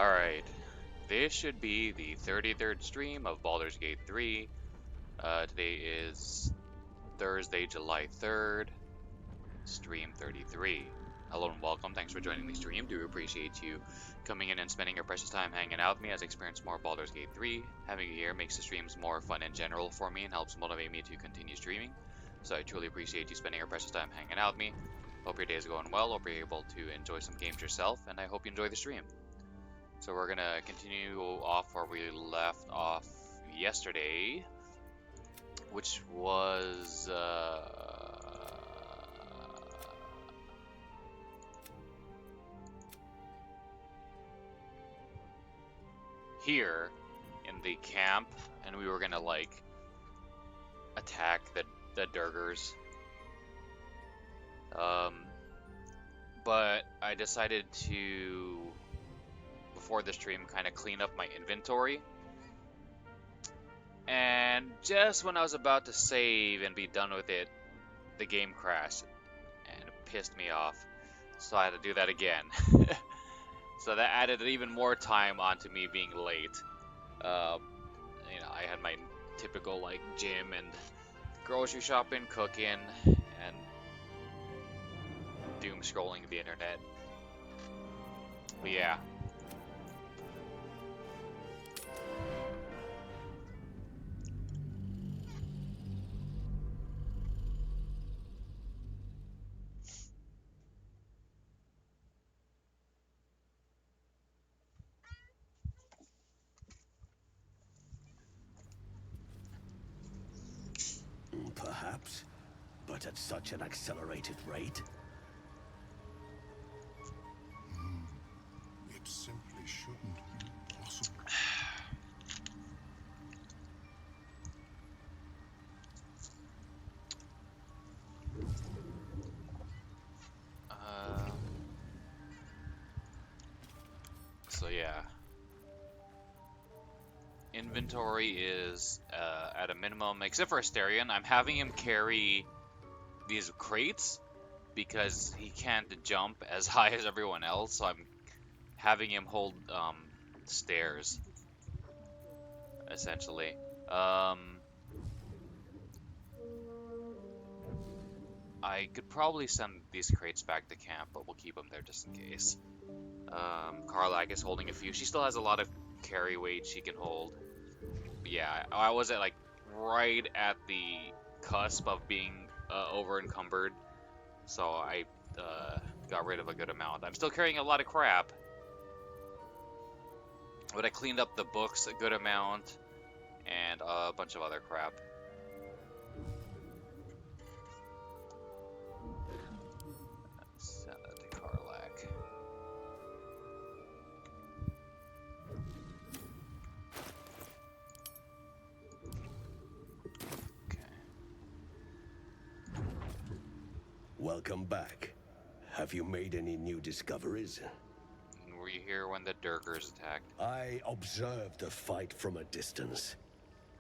Alright, this should be the 33rd stream of Baldur's Gate 3. Today is Thursday, July 3rd, stream 33. Hello and welcome, thanks for joining the stream. Do appreciate you coming in and spending your precious time hanging out with me as I experience more Baldur's Gate 3. Having you here makes the streams more fun in general for me and helps motivate me to continue streaming. So I truly appreciate you spending your precious time hanging out with me. Hope your day is going well, hope you're able to enjoy some games yourself, and I hope you enjoy the stream. So we're gonna continue off where we left off yesterday, which was here in the camp, and we were gonna like attack the Durgers. But I decided to, before the stream, kind of clean up my inventory. And just when I was about to save and be done with it, the game crashed and it pissed me off. So I had to do that again. So that added even more time onto me being late. I had my typical like gym and grocery shopping, cooking, and doom scrolling the internet. But yeah. Perhaps, but at such an accelerated rate. It simply shouldn't be possible. So yeah. Inventory is at a minimum, except for Asterion. I'm having him carry these crates because he can't jump as high as everyone else, so I'm having him hold stairs, essentially. I could probably send these crates back to camp, but we'll keep them there just in case. Karlak is holding a few. She still has a lot of carry weight she can hold. But yeah, I was at like right at the cusp of being over encumbered, so I got rid of a good amount. I'm still carrying a lot of crap, but I cleaned up the books a good amount and a bunch of other crap. Send that to Karlak. Welcome back. Have you made any new discoveries? Were you here when the Durgers attacked? I observed the fight from a distance.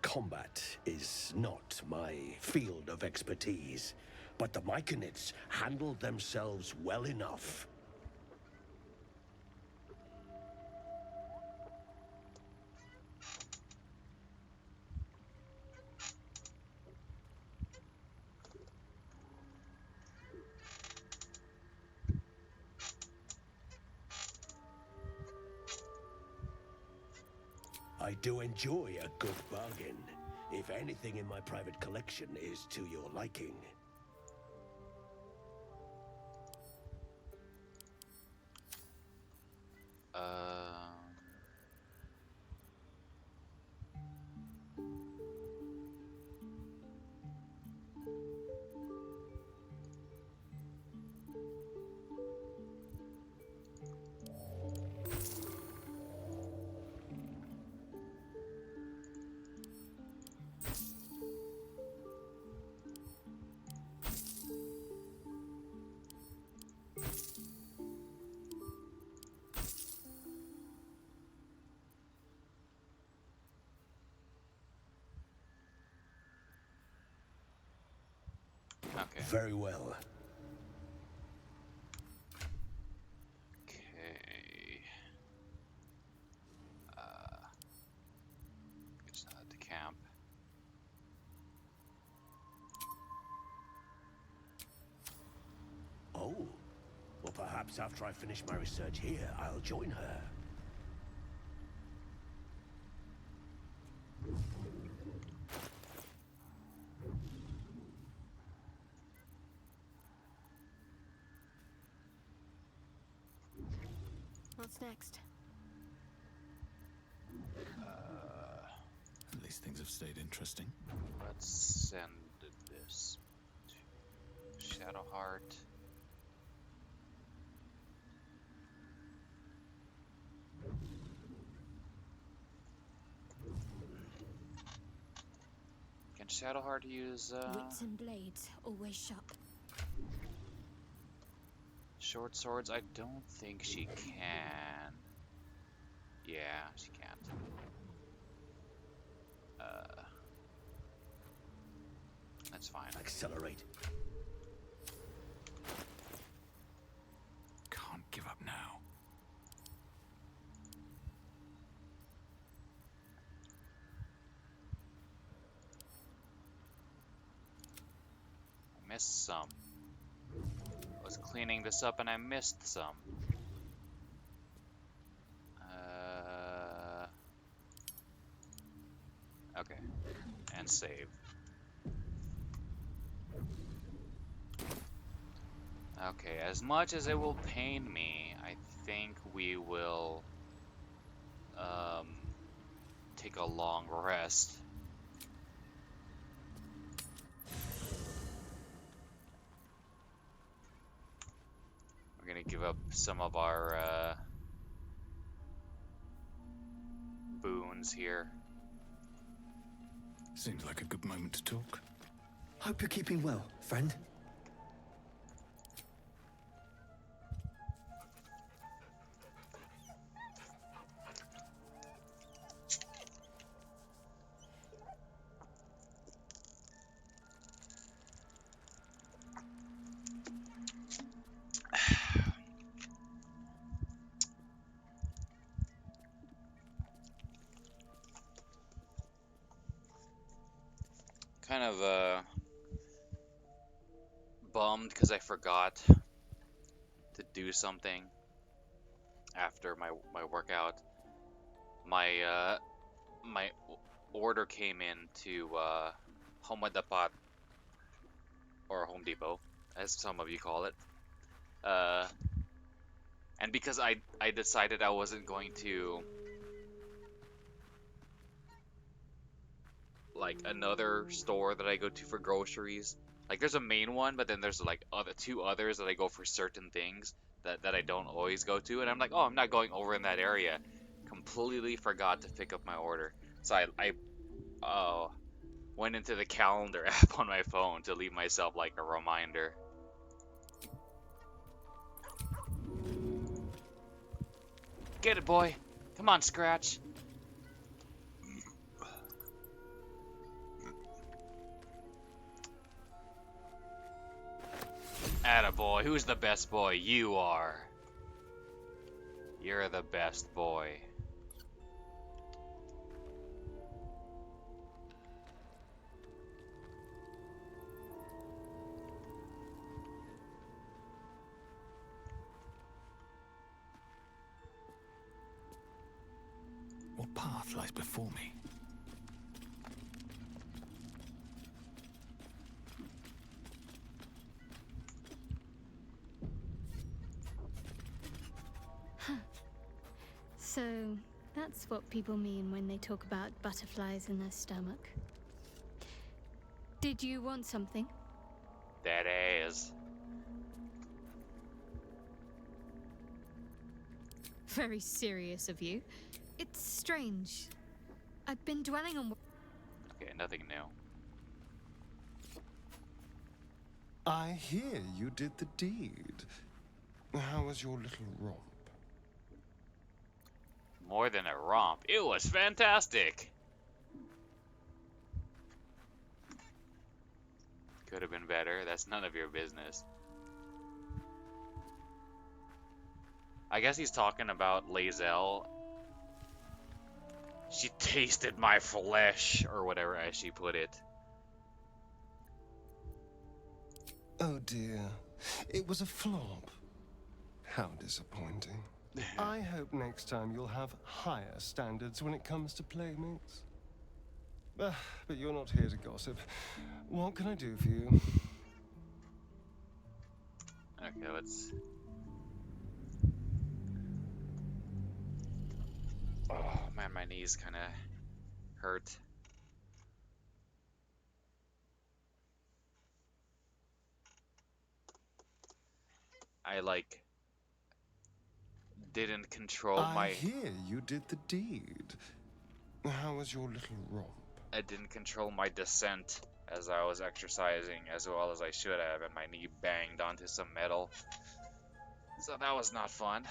Combat is not my field of expertise, but the Myconids handled themselves well enough. I do enjoy a good bargain, if anything in my private collection is to your liking. Okay. Very well. Okay. Perhaps after I finish my research here, I'll join her. What's next? At least things have stayed interesting. Let's send this to Shadowheart. Can Shadowheart use Wits and blades always sharp. short swords? I don't think she can. Yeah, she can't. That's fine. Accelerate. Can't give up now. I missed some. I was cleaning this up and I missed some. Okay. And save. Okay, as much as it will pain me, I think we will take a long rest. We're gonna give up some of our boons here. Seems like a good moment to talk. Hope you're keeping well, friend. Kind of bummed because I forgot to do something after my workout. My my order came in to Home Depot, or Home Depot, as some of you call it. And because I decided I wasn't going to like another store that I go to for groceries. Like there's a main one, but then there's like two others that I go for certain things that I don't always go to, and I'm like, oh, I'm not going over in that area. Completely forgot to pick up my order, so I went into the calendar app on my phone to leave myself like a reminder. Get it, boy. Come on, Scratch. Attaboy. Who's the best boy? You are. You're the best boy. What path lies before me? So, that's what people mean when they talk about butterflies in their stomach. Did you want something? That ass. Very serious of you. It's strange. I've been dwelling on... Okay, nothing new. I hear you did the deed. How was your little romp? More than a romp. It was fantastic! Could have been better. That's none of your business. I guess he's talking about Lae'zel. She tasted my flesh, or whatever as she put it. Oh dear, it was a flop. How disappointing. I hope next time you'll have higher standards when it comes to playmates. But you're not here to gossip. What can I do for you? Okay, let's... Oh man, my knees kind of hurt. I like didn't control I my hear you did the deed. How was your little romp? I didn't control my descent as I was exercising as well as I should have, and my knee banged onto some metal. So that was not fun.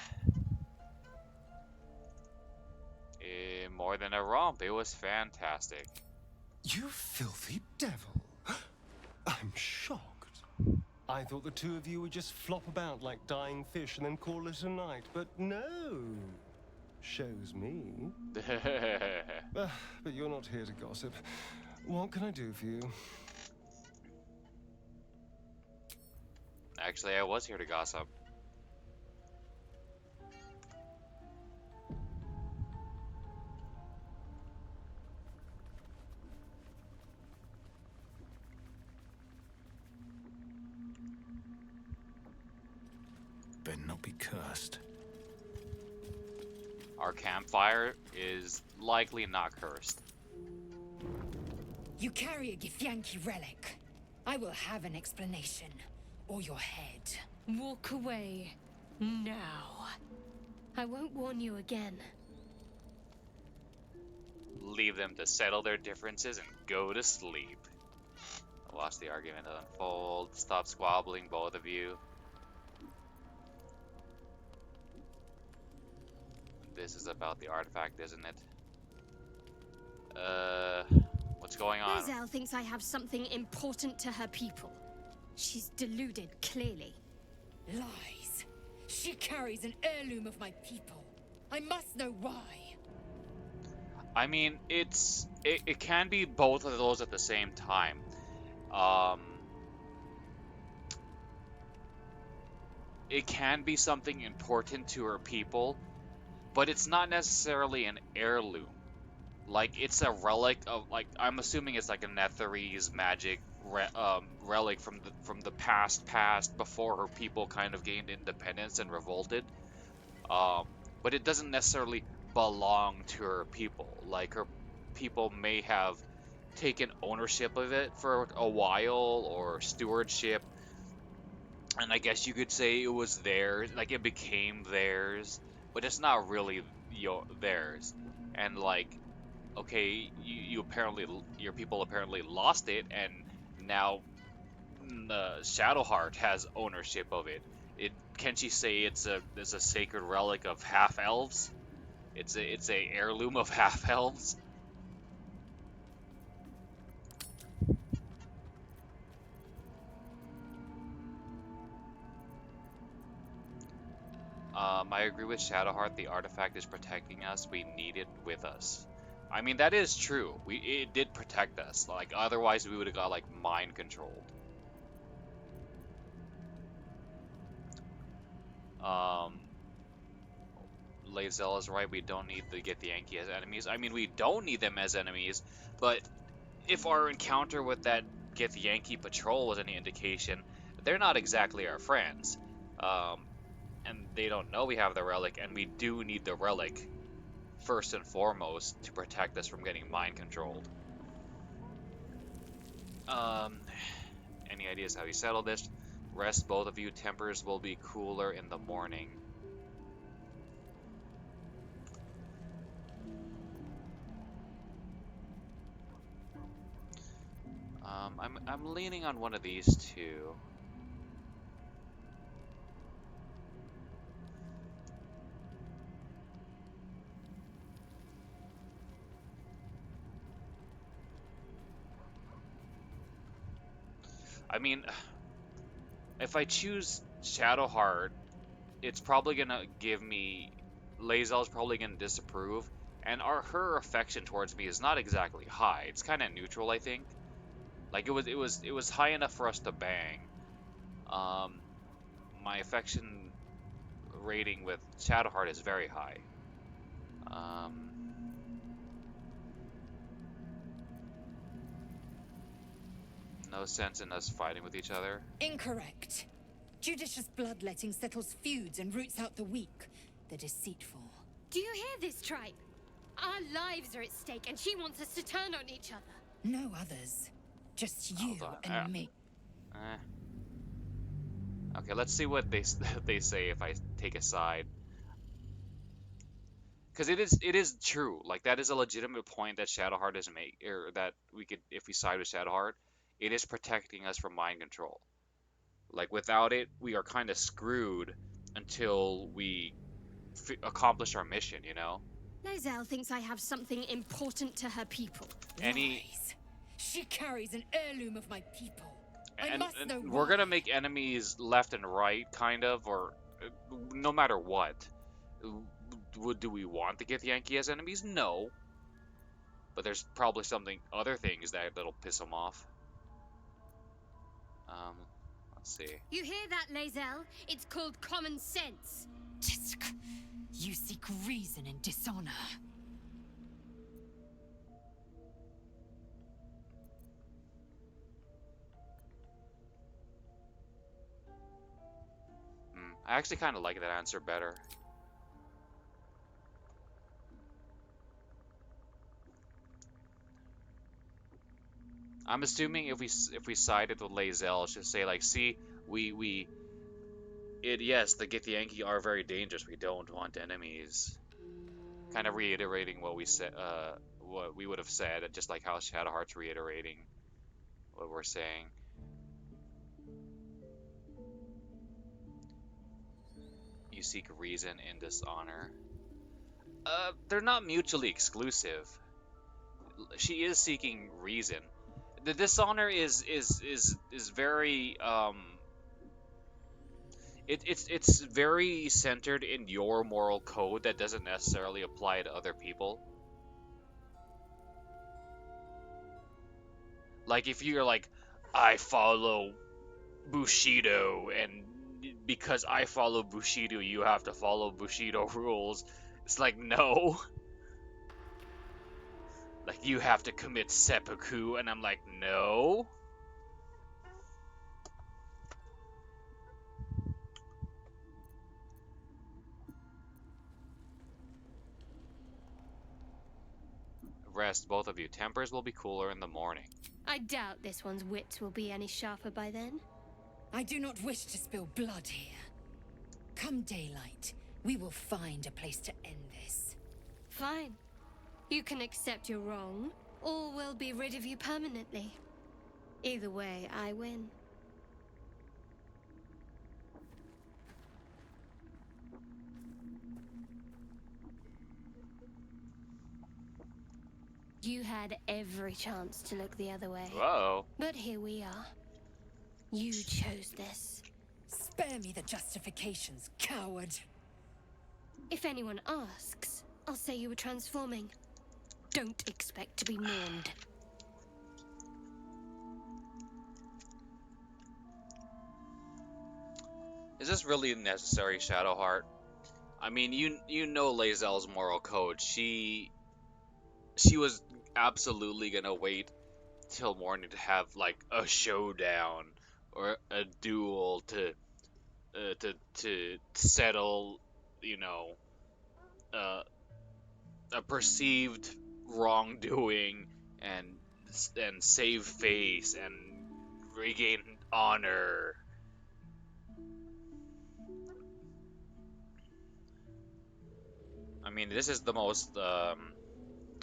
More than a romp, it was fantastic. You filthy devil! I'm shocked. I thought the two of you would just flop about like dying fish and then call it a night, but no. Shows me. But you're not here to gossip. What can I do for you? Actually, I was here to gossip. Better not be cursed. Our campfire is likely not cursed. You carry a Githyanki relic. I will have an explanation, or your head. Walk away. Now. I won't warn you again. Leave them to settle their differences and go to sleep. Watch the argument unfold. Stop squabbling, both of you. This is about the artifact, isn't it? What's going on? Roselle thinks I have something important to her people. She's deluded, clearly. Lies. She carries an heirloom of my people. I must know why. I mean, it can be both of those at the same time. It can be something important to her people, but it's not necessarily an heirloom. Like, it's a relic of, like, I'm assuming it's like a Netherese magic relic from the past before her people kind of gained independence and revolted. But it doesn't necessarily belong to her people. Like, her people may have taken ownership of it for a while, or stewardship, and I guess you could say it was theirs, like it became theirs, but it's not really theirs. And like, okay, you apparently, your people apparently lost it, and now the Shadowheart has ownership of it. Can she say it's a sacred relic of half elves? It's a heirloom of half elves. I agree with Shadowheart. The artifact is protecting us. We need it with us. I mean, that is true. It did protect us. Like, otherwise we would have got like mind controlled. Lae'zel is right. We don't need to get the Yankee as enemies. I mean, we don't need them as enemies, but if our encounter with that Get the Yankee patrol was any indication, they're not exactly our friends. And they don't know we have the relic, and we do need the relic first and foremost to protect us from getting mind controlled. Any ideas how you settle this? Rest, both of you. Tempers will be cooler in the morning. I'm leaning on one of these two. I mean, if I choose Shadowheart, it's probably gonna give me... Lae'zel's probably gonna disapprove, and her affection towards me is not exactly high. It's kind of neutral, I think. Like, it was high enough for us to bang. My affection rating with Shadowheart is very high. Um, no sense in us fighting with each other. Incorrect. Judicious bloodletting settles feuds and roots out the weak, the deceitful. Do you hear this, tribe? Our lives are at stake, and she wants us to turn on each other. No others. Just you Hold on. and me. Okay, let's see what they say if I take a side. Because it is true. Like, that is a legitimate point that Shadowheart is or that we could, if we side with Shadowheart, it is protecting us from mind control. Like, without it, we are kind of screwed until we accomplish our mission, you know? Lae'zel thinks I have something important to her people. Lies. She carries an heirloom of my people. I must know We're why. gonna make enemies left and right, kind of, or no matter what. Do we want the Githyanki as enemies? No. But there's probably other things that'll piss them off. Let's see. You hear that, Lae'zel? It's called common sense. Tisk. You seek reason in dishonor. I actually kind of like that answer better. I'm assuming if we sided with Lae'zel, it's just say like, see, yes, the Githyanki are very dangerous. We don't want enemies. Kind of reiterating what we said, what we would have said, just like how Shadowheart's reiterating what we're saying. You seek reason in dishonor. They're not mutually exclusive. She is seeking reason. The dishonor is very it's very centered in your moral code that doesn't necessarily apply to other people. Like, if you're like, I follow Bushido, and because I follow Bushido, you have to follow Bushido rules. It's like, no. Like, you have to commit seppuku, and I'm like, no. Rest, both of you. Tempers will be cooler in the morning. I doubt this one's wits will be any sharper by then. I do not wish to spill blood here. Come daylight, we will find a place to end this. Fine. You can accept you're wrong, or we'll be rid of you permanently. Either way, I win. You had every chance to look the other way. Whoa. But here we are. You chose this. Spare me the justifications, coward. If anyone asks, I'll say you were transforming. Don't expect to be mourned. Is this really necessary, Shadowheart? I mean, you know Lae'zel's moral code. She was absolutely gonna wait till morning to have like a showdown or a duel to settle, you know, uh, a perceived wrongdoing and save face and regain honor. I mean, this is the most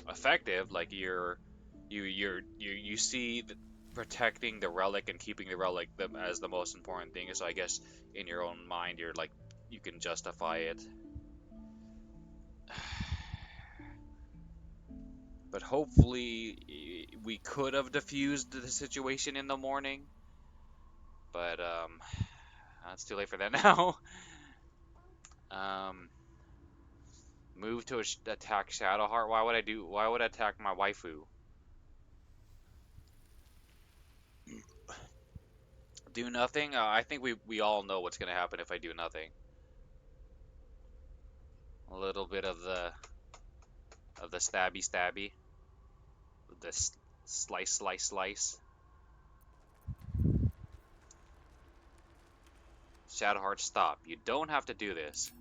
effective. Like, you see protecting the relic and keeping the relic as the most important thing. So I guess in your own mind, you're like, you can justify it. But hopefully we could have diffused the situation in the morning. But it's too late for that now. Move to attack Shadowheart. Why would I attack my waifu? Do nothing? I think we all know what's gonna happen if I do nothing. A little bit of the stabby stabby, the slice slice slice. Shadowheart, stop. You don't have to do this.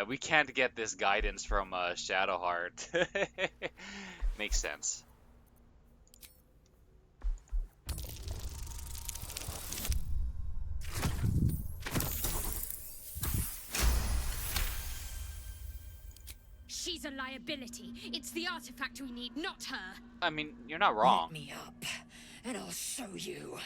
We can't get this guidance from Shadowheart. Makes sense. She's a liability. It's the artifact we need, not her. I mean, you're not wrong. Let me up, and I'll show you.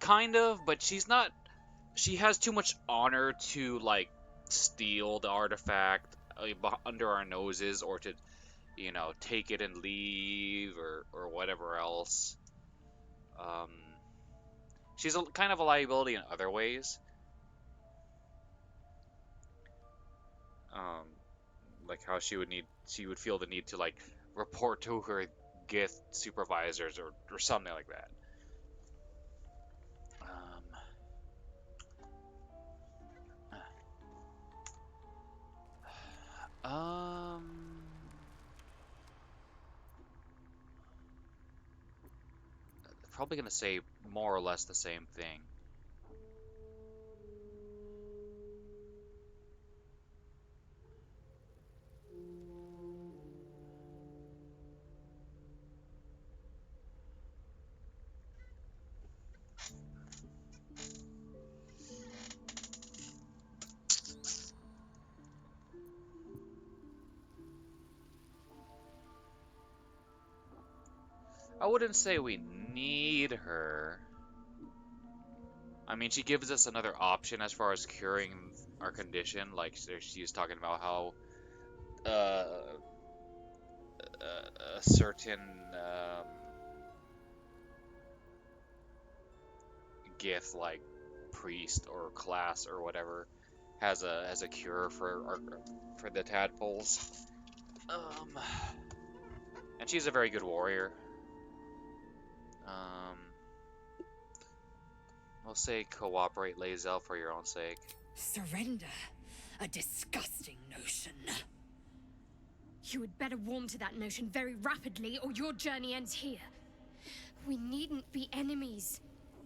Kind of, but she's not. She has too much honor to like steal the artifact under our noses, or to, you know, take it and leave, or whatever else. She's kind of a liability in other ways. Like how she would feel the need to like report to her Gith supervisors, or something like that. Probably gonna say more or less the same thing. I wouldn't say we need her. I mean, she gives us another option as far as curing our condition. Like, she's talking about how a certain gift, like priest or class or whatever, has a cure for the tadpoles. And she's a very good warrior. We'll say cooperate, Lae'zel, for your own sake. Surrender? A disgusting notion. You had better warm to that notion very rapidly, or your journey ends here. We needn't be enemies.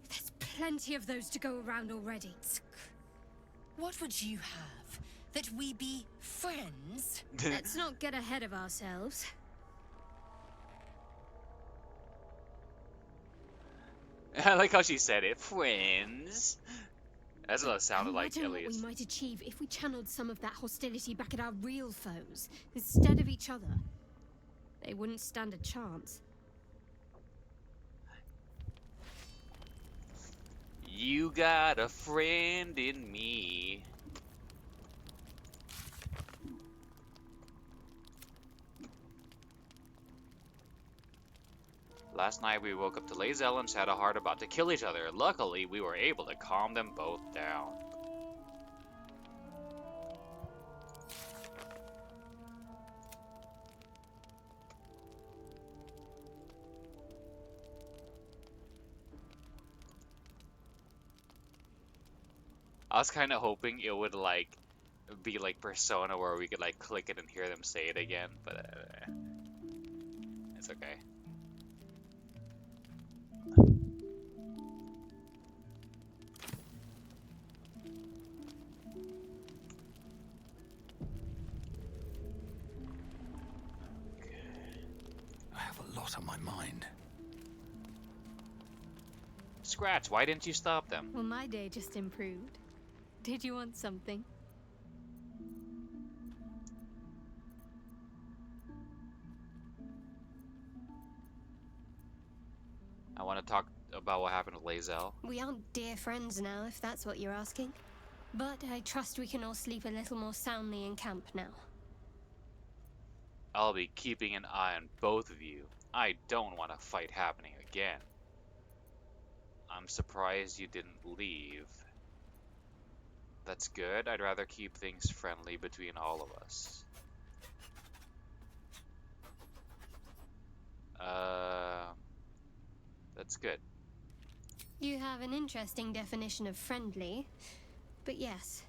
There's plenty of those to go around already. What would you have? That we be friends? Let's not get ahead of ourselves. I like how she said it. Friends. That's what it sounded like, Imagine what Elias. we might achieve if we channeled some of that hostility back at our real foes, instead of each other. They wouldn't stand a chance. You got a friend in me. Last night we woke up to Lae'zel and Shadowheart about to kill each other. Luckily, we were able to calm them both down. I was kind of hoping it would like be like Persona, where we could like click it and hear them say it again, but it's okay. I have a lot on my mind. Scratch, why didn't you stop them? Well, my day just improved. Did you want something? I want to talk about what happened with Lae'zel. We aren't dear friends now, if that's what you're asking. But I trust we can all sleep a little more soundly in camp now. I'll be keeping an eye on both of you. I don't want a fight happening again. I'm surprised you didn't leave. That's good. I'd rather keep things friendly between all of us. That's good. You have an interesting definition of friendly, but yes.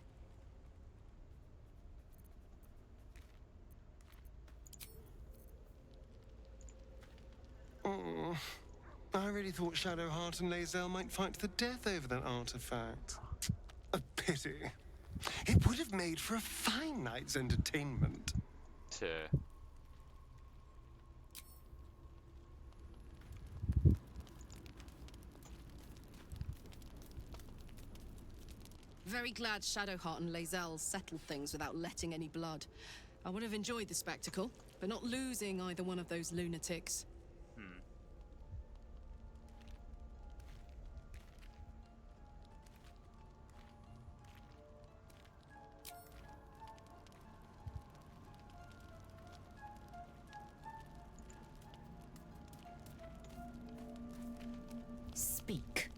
Oh, I really thought Shadowheart and Lae'zel might fight to the death over that artifact. A pity. It would have made for a fine night's entertainment. To Very glad Shadowheart and Lae'zel settled things without letting any blood. I would have enjoyed the spectacle, but not losing either one of those lunatics. Speak.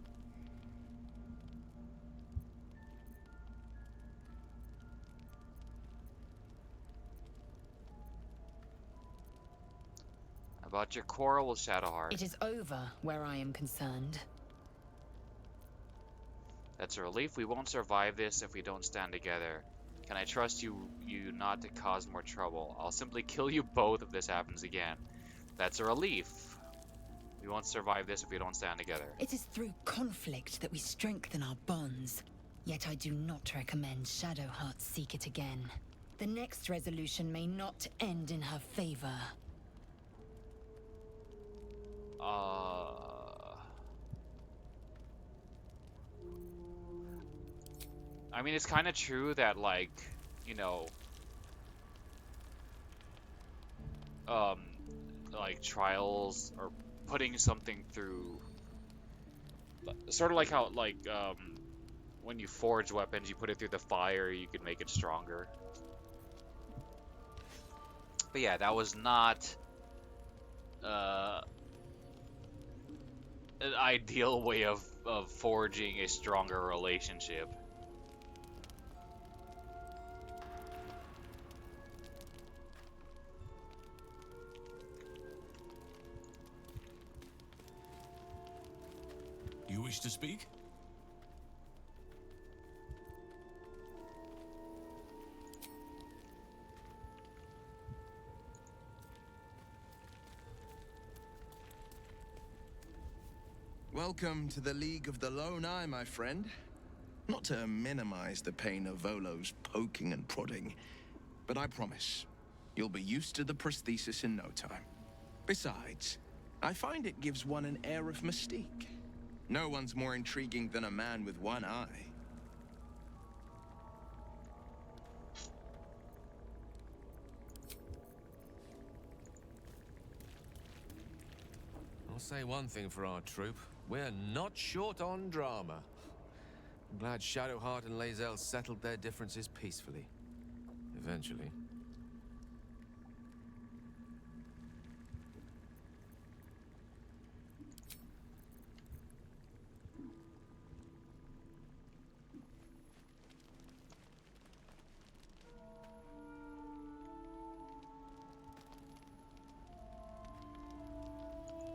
about your quarrel with Shadowheart. It is over where I am concerned. That's a relief. We won't survive this if we don't stand together. Can I trust you not to cause more trouble? I'll simply kill you both if this happens again. That's a relief. We won't survive this if we don't stand together. It is through conflict that we strengthen our bonds. Yet I do not recommend Shadowheart seek it again. The next resolution may not end in her favor. I mean, it's kind of true that, like, you know, like, trials or putting something through, sort of like how, like, when you forge weapons, you put it through the fire, you can make it stronger. But yeah, that was not an ideal way of forging a stronger relationship. You wish to speak? Welcome to the League of the Lone Eye, my friend. Not to minimize the pain of Volo's poking and prodding, but I promise, you'll be used to the prosthesis in no time. Besides, I find it gives one an air of mystique. No one's more intriguing than a man with one eye. I'll say one thing for our troop. We're not short on drama. I'm glad Shadowheart and Lae'zel settled their differences peacefully. Eventually.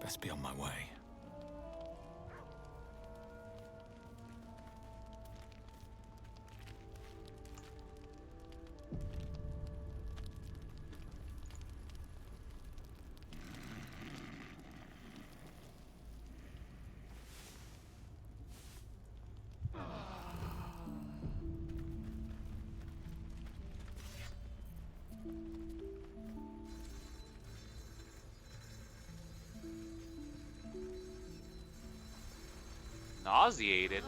Best be on my way. Nauseated?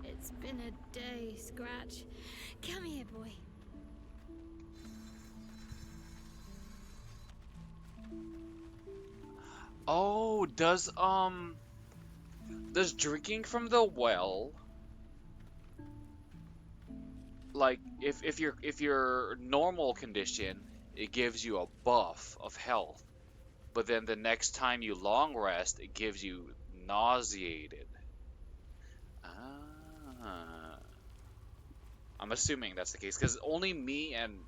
It's been a day, Scratch. Come here, boy. Oh, does drinking from the well, like, if you're normal condition, it gives you a buff of health, but then the next time you long rest, it gives you nauseated. I'm assuming that's the case because only me and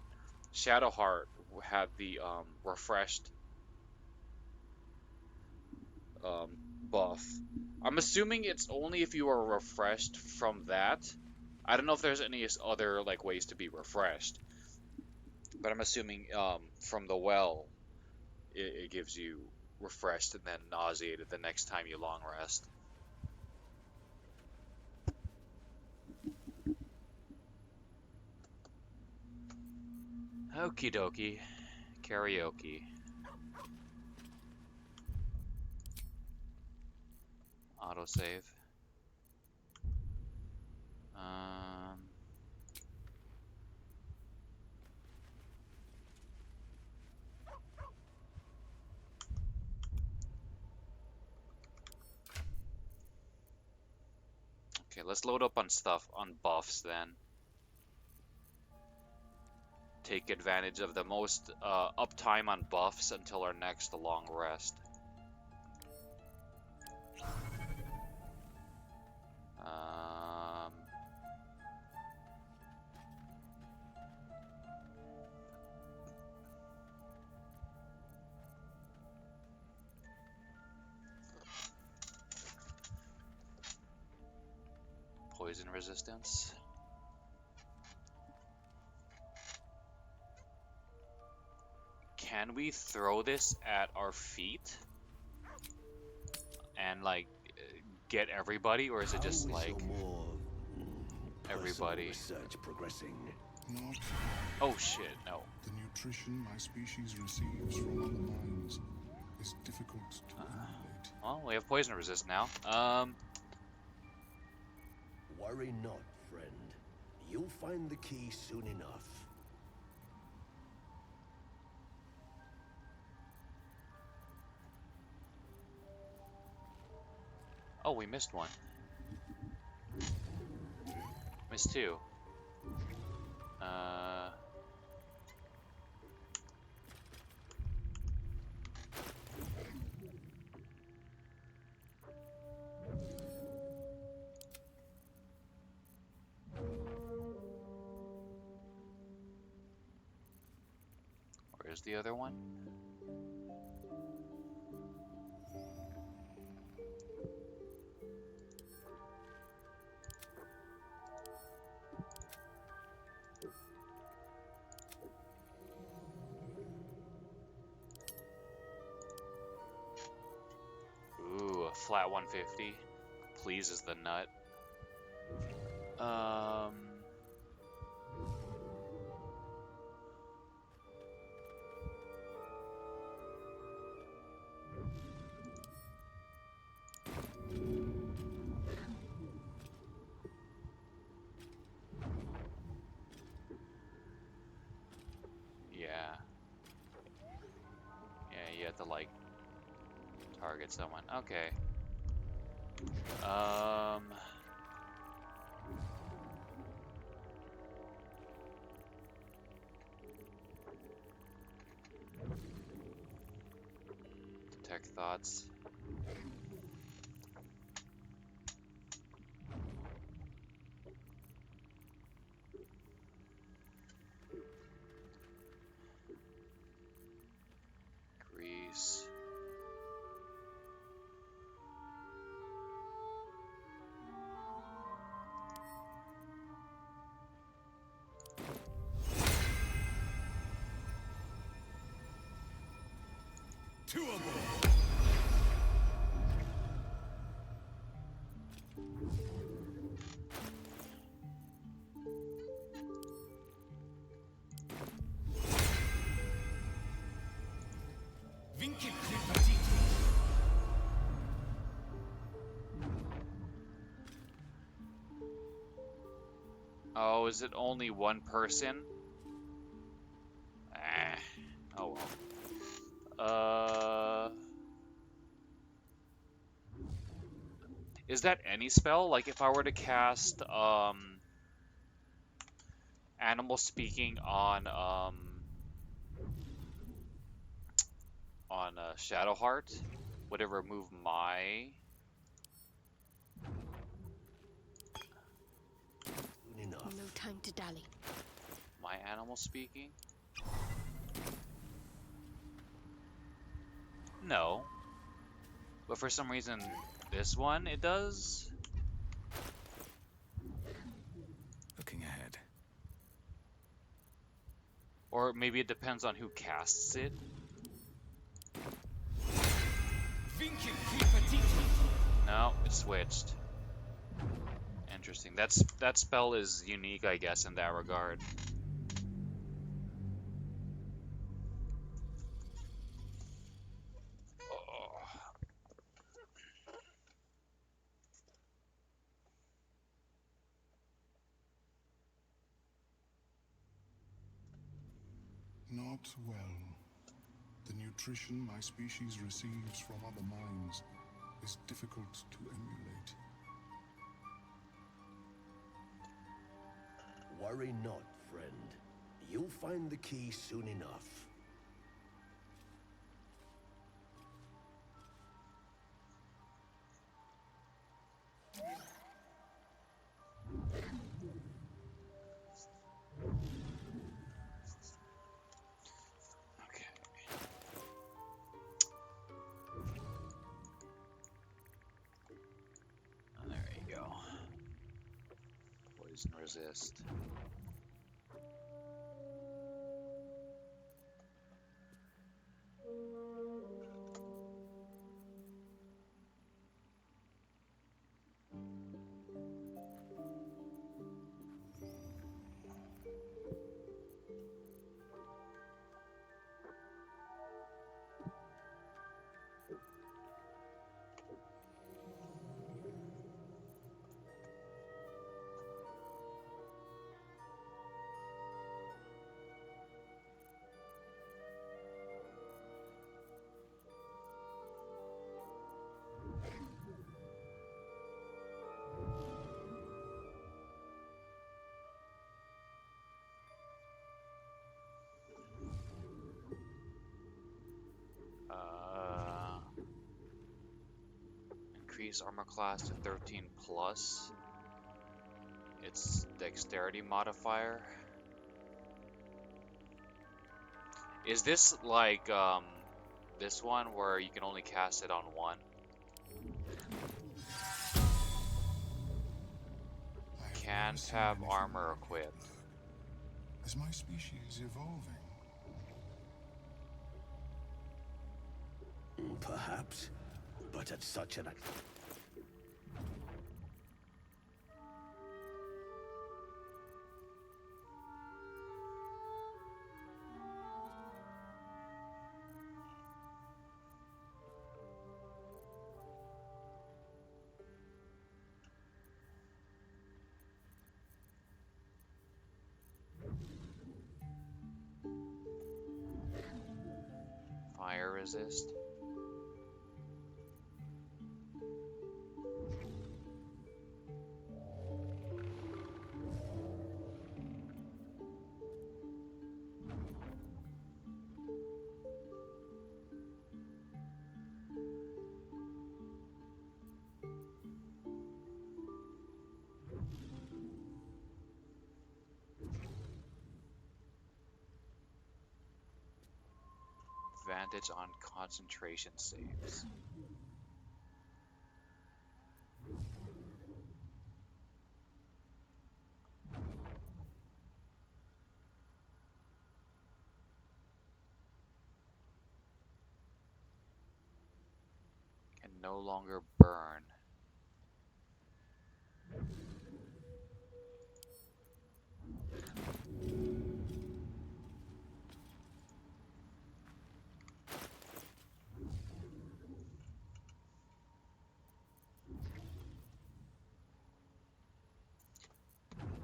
Shadowheart had the refreshed buff. I'm assuming it's only if you are refreshed from that. I don't know if there's any other like ways to be refreshed, but I'm assuming from the well it gives you refreshed and then nauseated the next time you long rest. Okie dokie. Karaoke. Autosave. Okay, let's load up on stuff, on buffs then. Take advantage of the most uptime on buffs until our next long rest. Poison resistance. Can we throw this at our feet and like get everybody, or is it just like everybody? Research progressing. Not Oh shit, no. the nutrition my species receives from other minds is difficult to emulate. Well, we have poison resist now. Worry not, friend. You'll find the key soon enough. Oh, we missed one. Missed two. Where's the other one? Ooh, a flat 150. Pleases the nut. Yeah, you have to like target someone. Okay. Detect thoughts. Grease. Two aboard! Oh, is it only one person? Oh well. Is that any spell? Like if I were to cast Animal Speaking on Shadowheart, would it remove my? Enough. No time to dally. My animal speaking? No. But for some reason, this one, it does? Looking ahead. Or maybe it depends on who casts it. No, it switched. Interesting. That spell is unique, I guess, in that regard. Not well. The nutrition my species receives from other minds is difficult to emulate. Worry not, friend. You'll find the key soon enough. Okay. There you go. Poison resist. Increase armor class to 13 plus. Its dexterity modifier. Is this like this one where you can only cast it on one? Can't have armor equipped. Is my species evolving? Perhaps, but at such an... Fire resist. Advantage on concentration saves. Can no longer burn.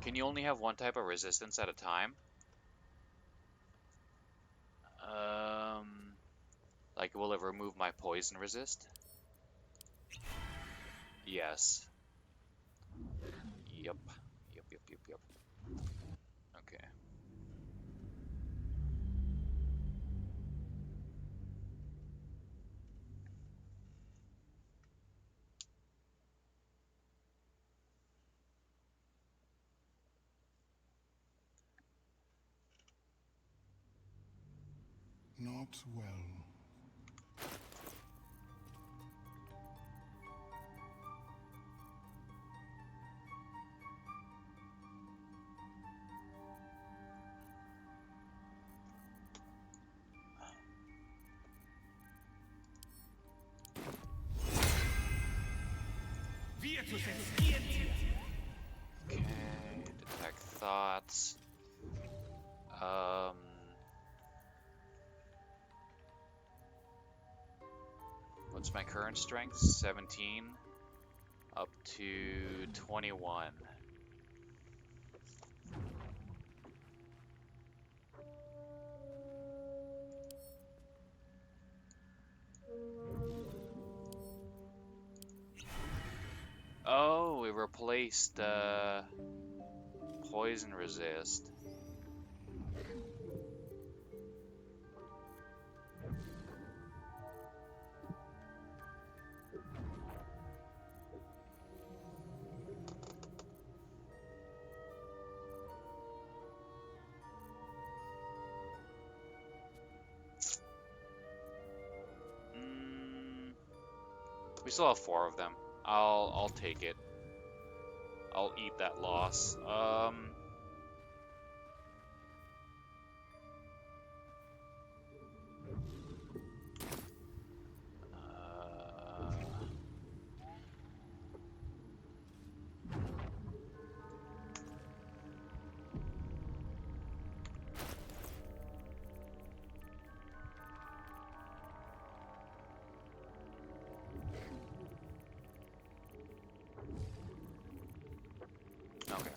Can you only have one type of resistance at a time? Like, will it remove my poison resist? Yes. Yep. Yep. Okay. Not well. Okay, detect thoughts. What's my current strength? 17 up to 21. Oh, we replaced poison resist. We still have 4 of them. I'll take it. I'll eat that loss. Okay.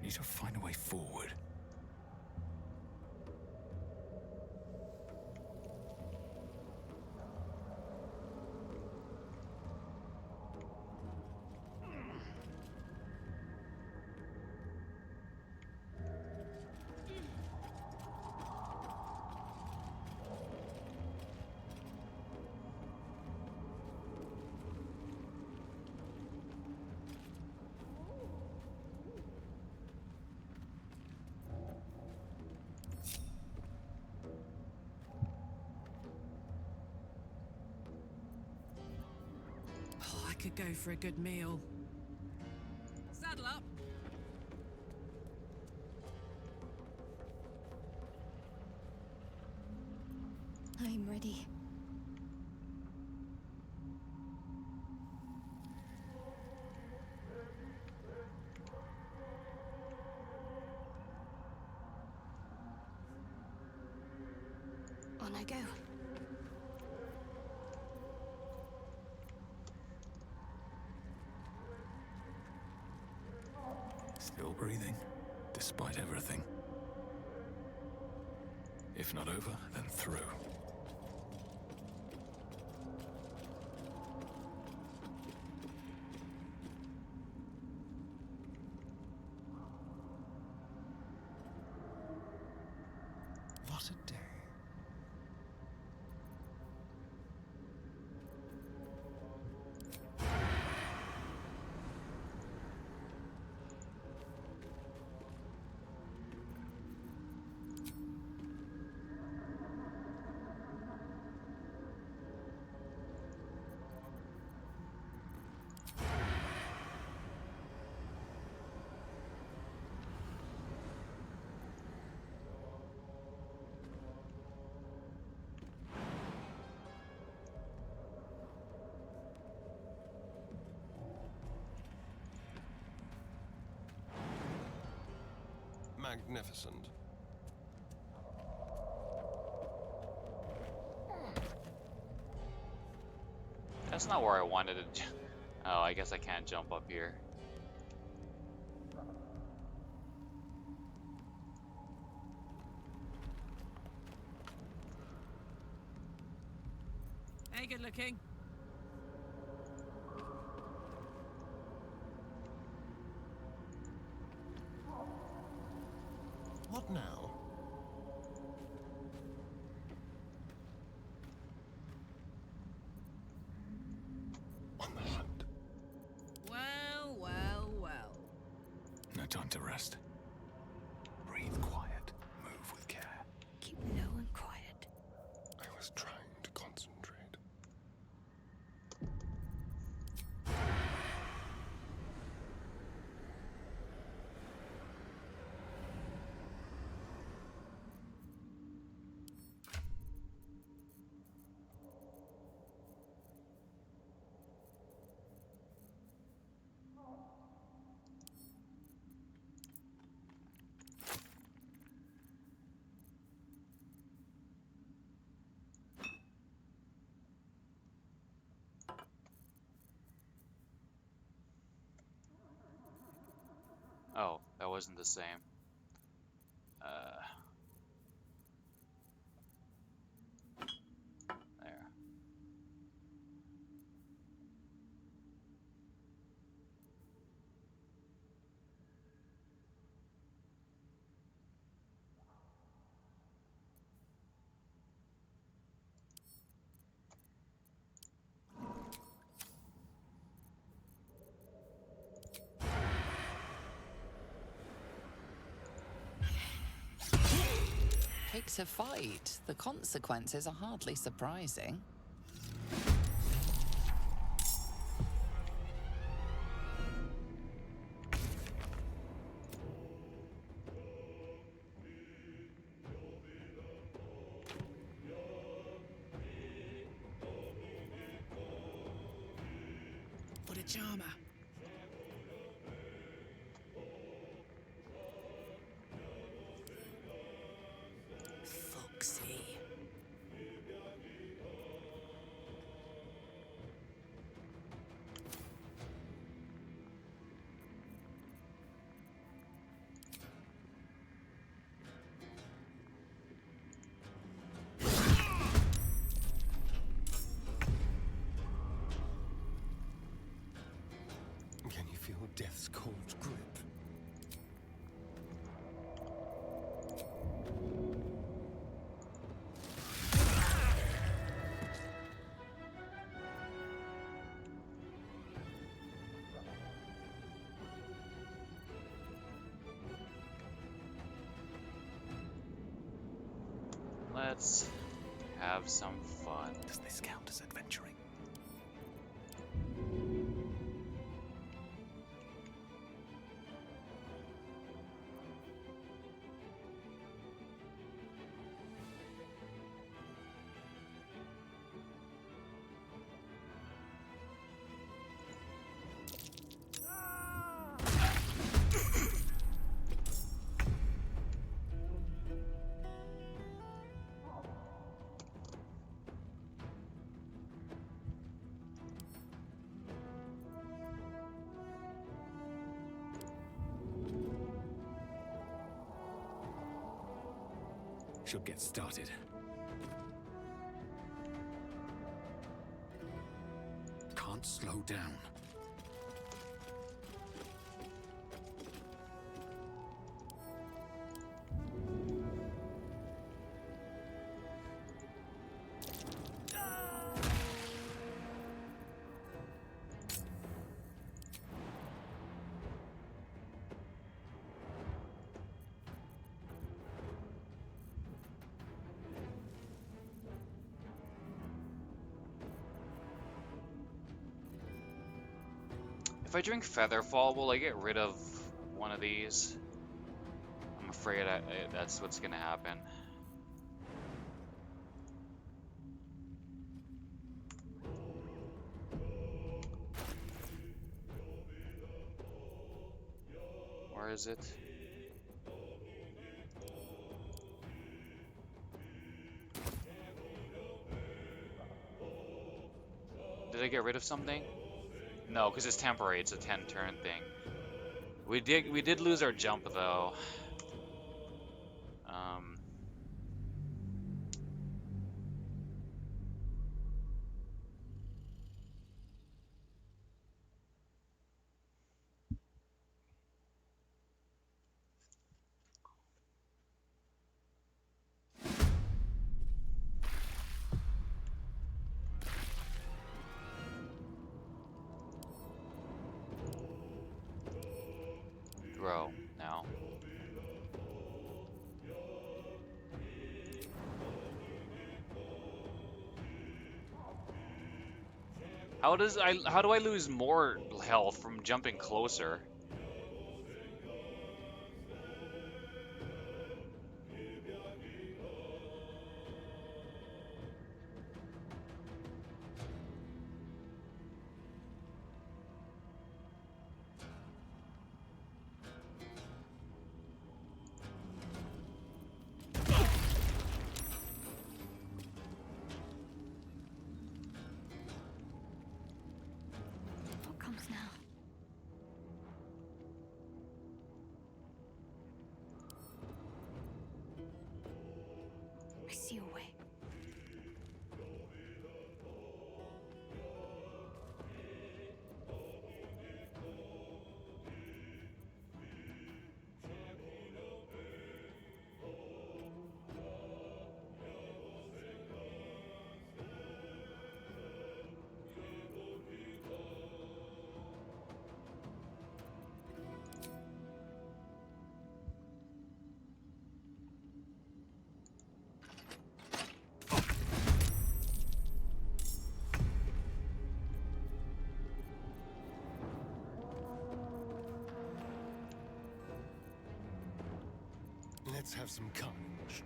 Need to find a way forward. Oh, I could go for a good meal. Saddle up. I'm ready. On I go. Still breathing, despite everything. If not over, then through. What a day. Magnificent. That's not where I wanted to. Oh, I guess I can't jump up here. Hey, good looking. What now? On the hunt. Well, well, well. No time to rest. Breathe quiet. Move with care. Keep low and quiet. I was trying to concentrate. Oh, that wasn't the same. There. Takes a fight. The consequences are hardly surprising. What a charmer. Foxy. Can you feel death's cold grip? Let's have some fun. Does this count as adventuring? Should get started. Can't slow down. If I drink Featherfall, will I get rid of one of these? I'm afraid that's what's gonna happen. Where is it? Did I get rid of something? No, because it's temporary. It's a 10-turn thing. We did lose our jump though. grow now. How do I lose more health from jumping closer? What comes now? I see a way. Let's have some carnage.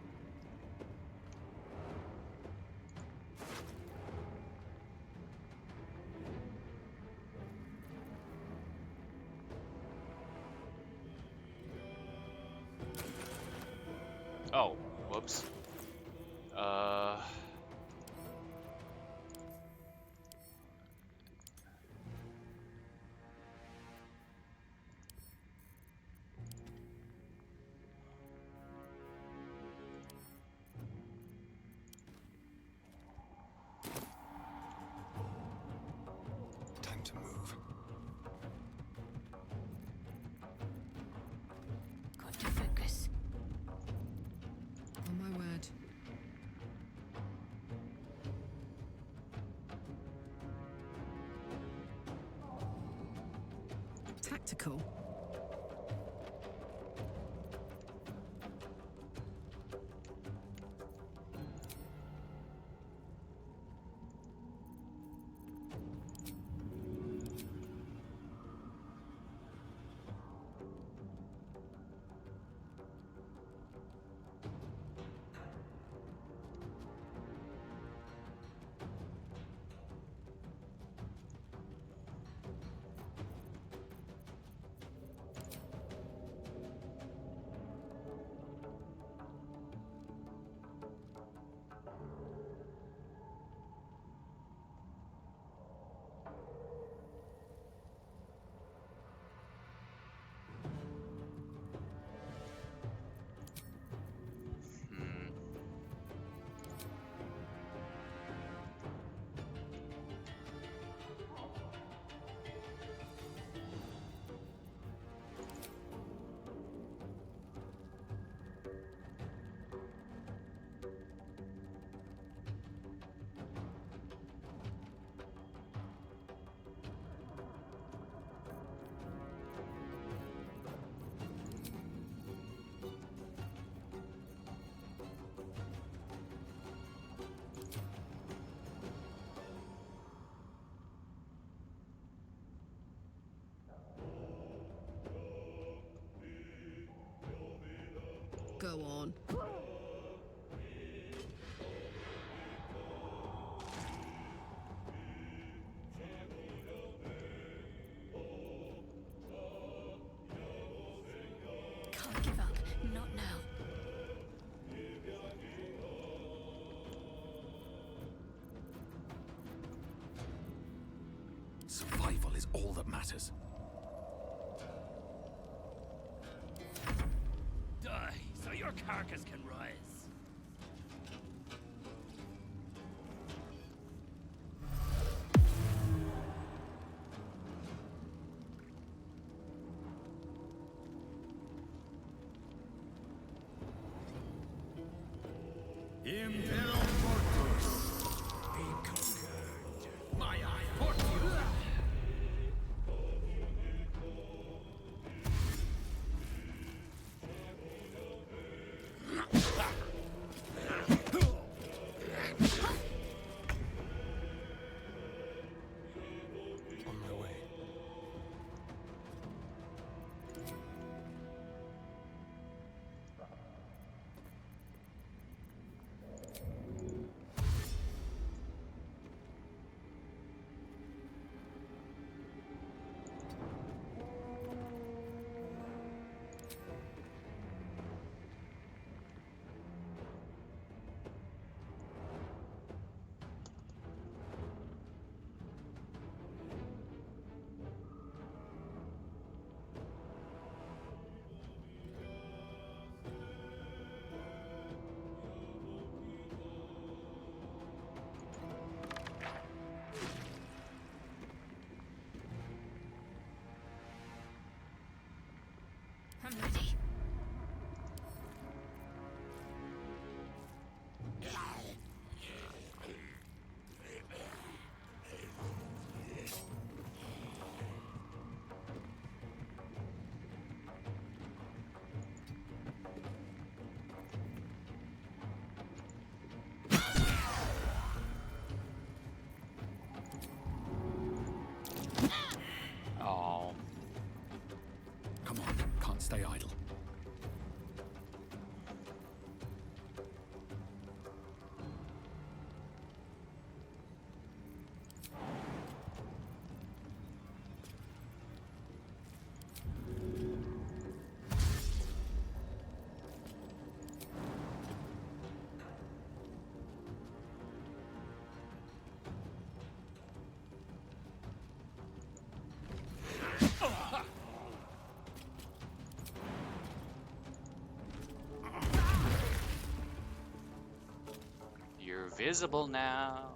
Oh, whoops. Time to move. Got to focus. On my word. Tactical. Go on. Can't give up. Not now. Survival is all that matters. Die, so your carcass can rise. Impero Mortus. Be conquered. My eye for you. stay idle. You're visible now.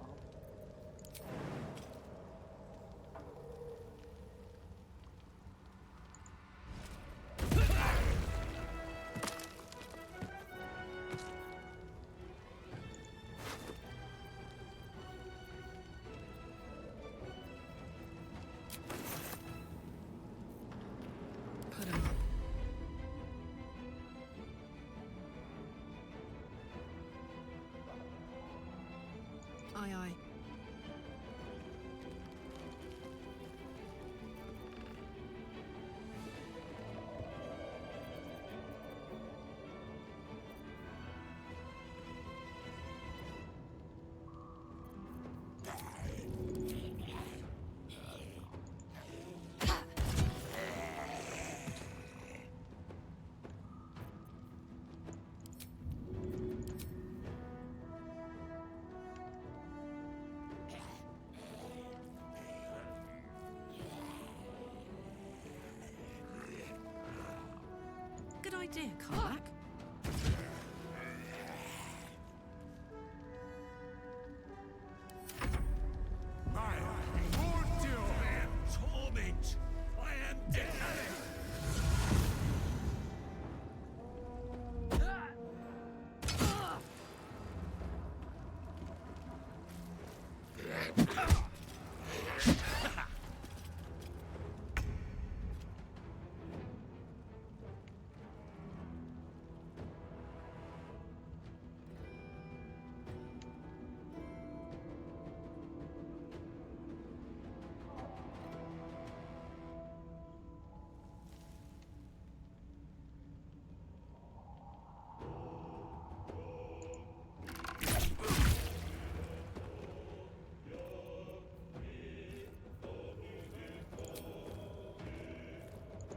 Put 'em up. Aye, aye. Good idea, Karlak. Torment! I am dead!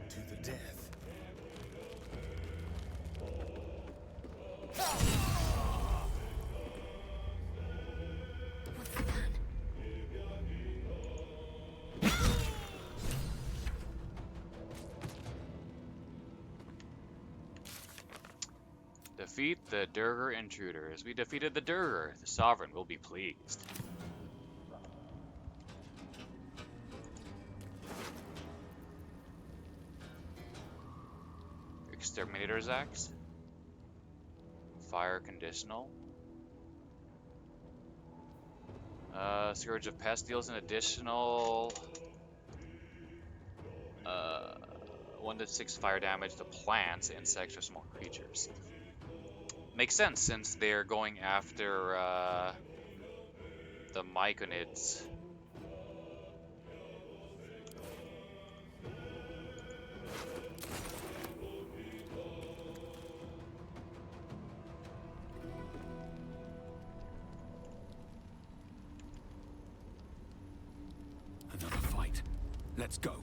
To the death. What's the plan? Defeat the Durger intruders. We defeated the Durger. The Sovereign will be pleased. Exterminator's Axe. Fire conditional. Scourge of Pest deals an additional 1 to 6 fire damage to plants, insects, or small creatures. Makes sense since they're going after the Myconids. Another fight. Let's go.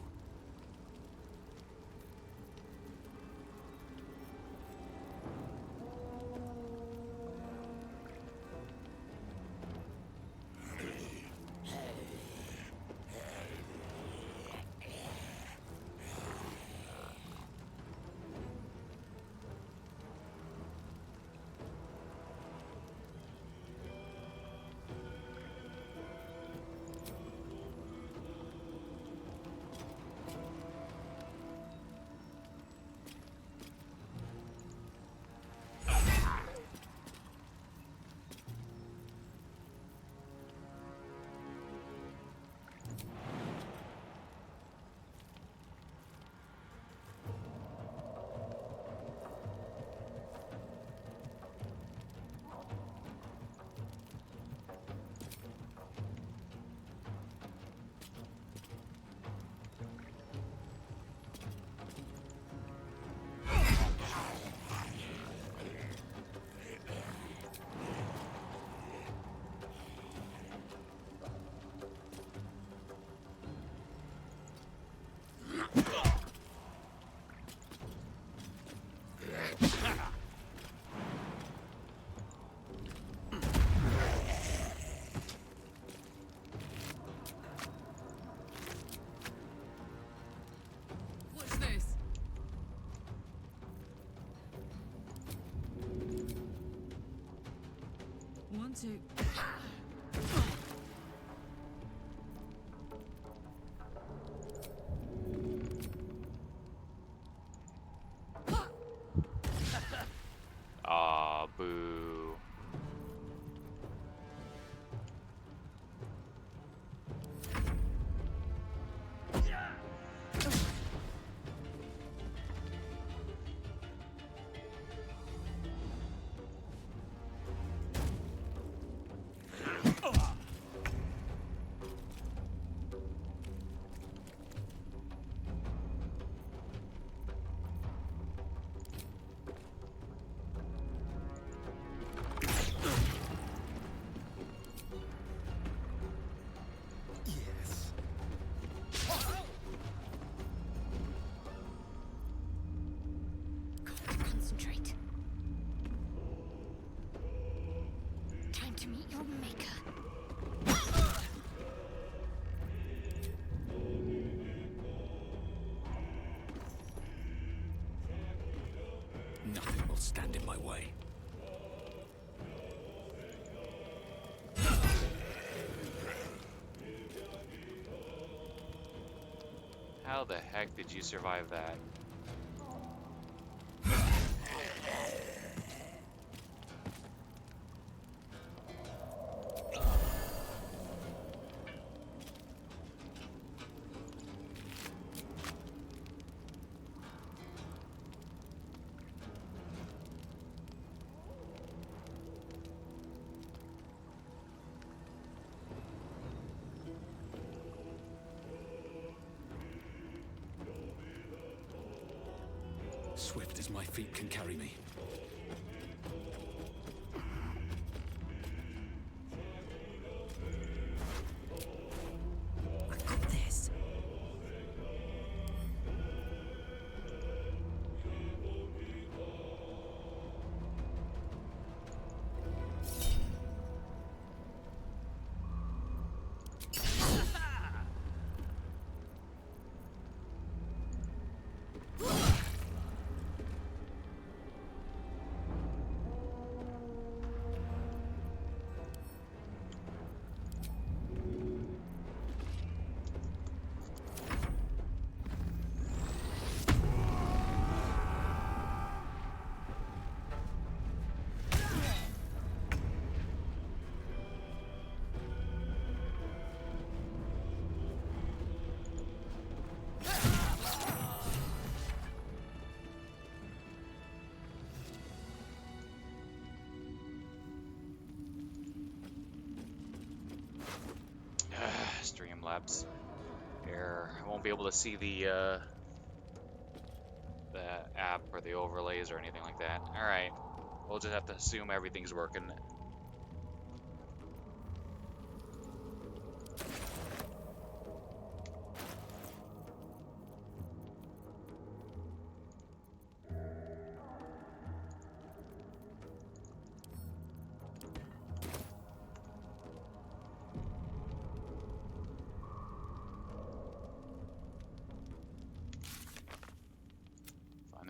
to... Aw, boo. Concentrate. Time to meet your maker. Nothing will stand in my way. How the heck did you survive that? Swift as my feet can carry me. I got this. Streamlabs. Error. I won't be able to see the app or the overlays or anything like that. Alright. We'll just have to assume everything's working.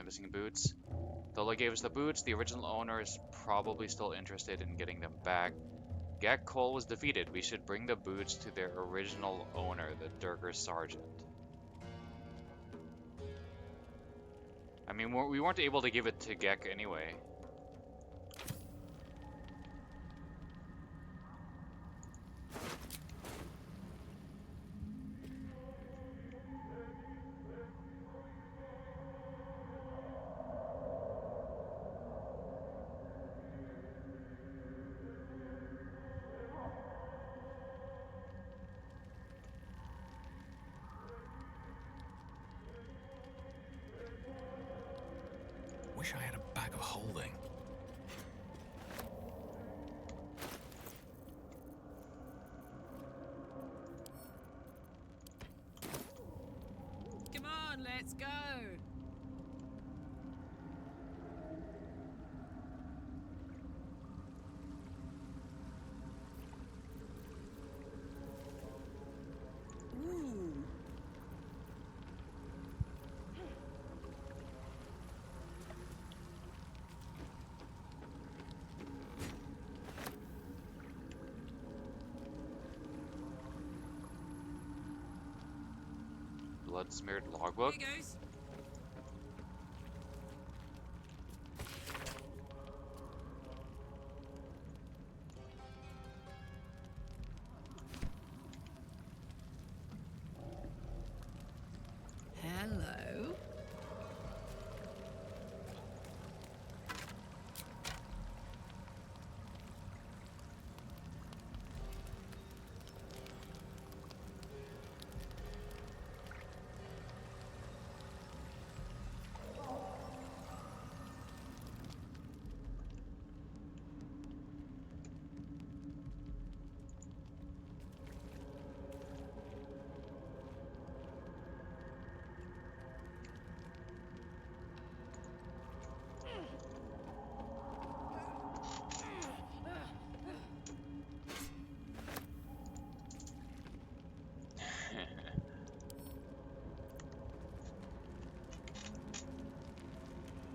Missing boots. Though they gave us the boots, the original owner is probably still interested in getting them back. Gak Cole was defeated. We should bring the boots to their original owner, the Durgar Sergeant. I mean, we weren't able to give it to Gek anyway. Wish I had a bag of holding. Come on, let's go. Ooh. blood-smeared logbook. Here goes. Hello.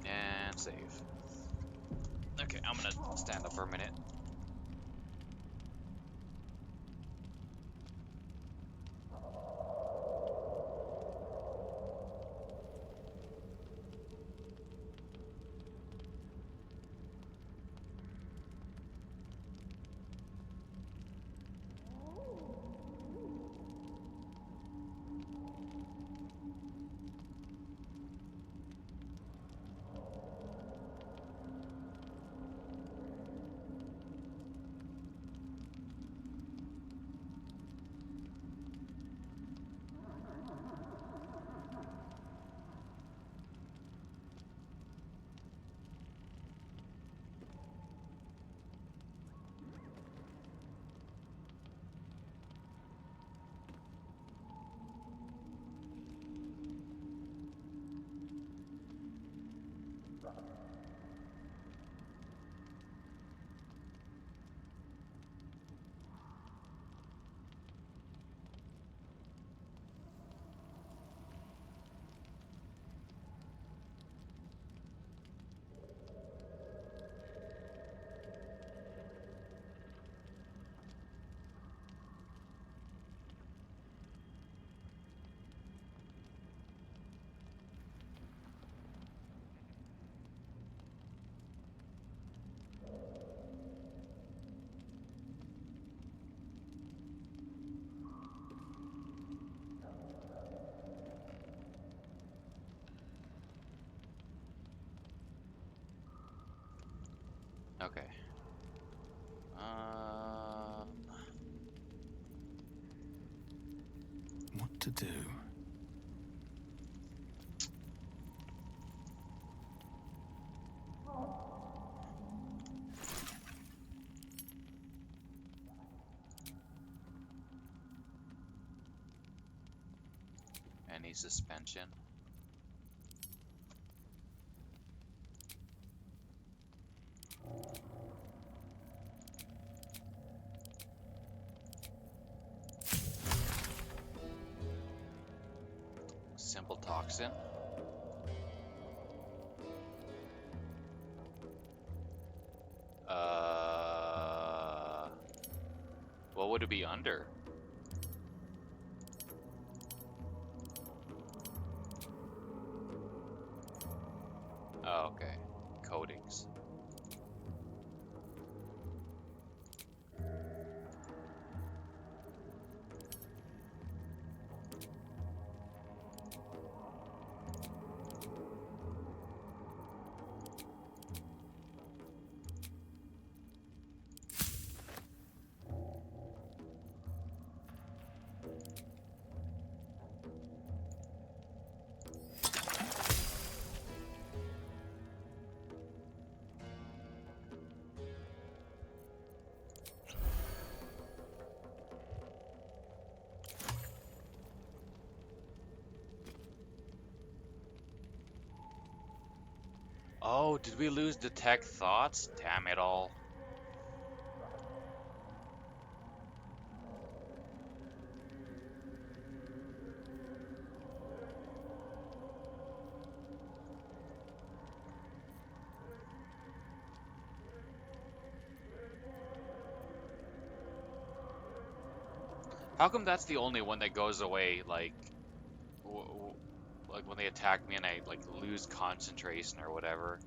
And save. Okay, I'm gonna stand up for a minute. Okay. What to do? Any suspension? Simple toxin. What would it be under? Oh, okay. Coatings. Oh, did we lose detect thoughts? Damn it all. How come that's the only one that goes away, like, like when they attack me and I like lose concentration or whatever.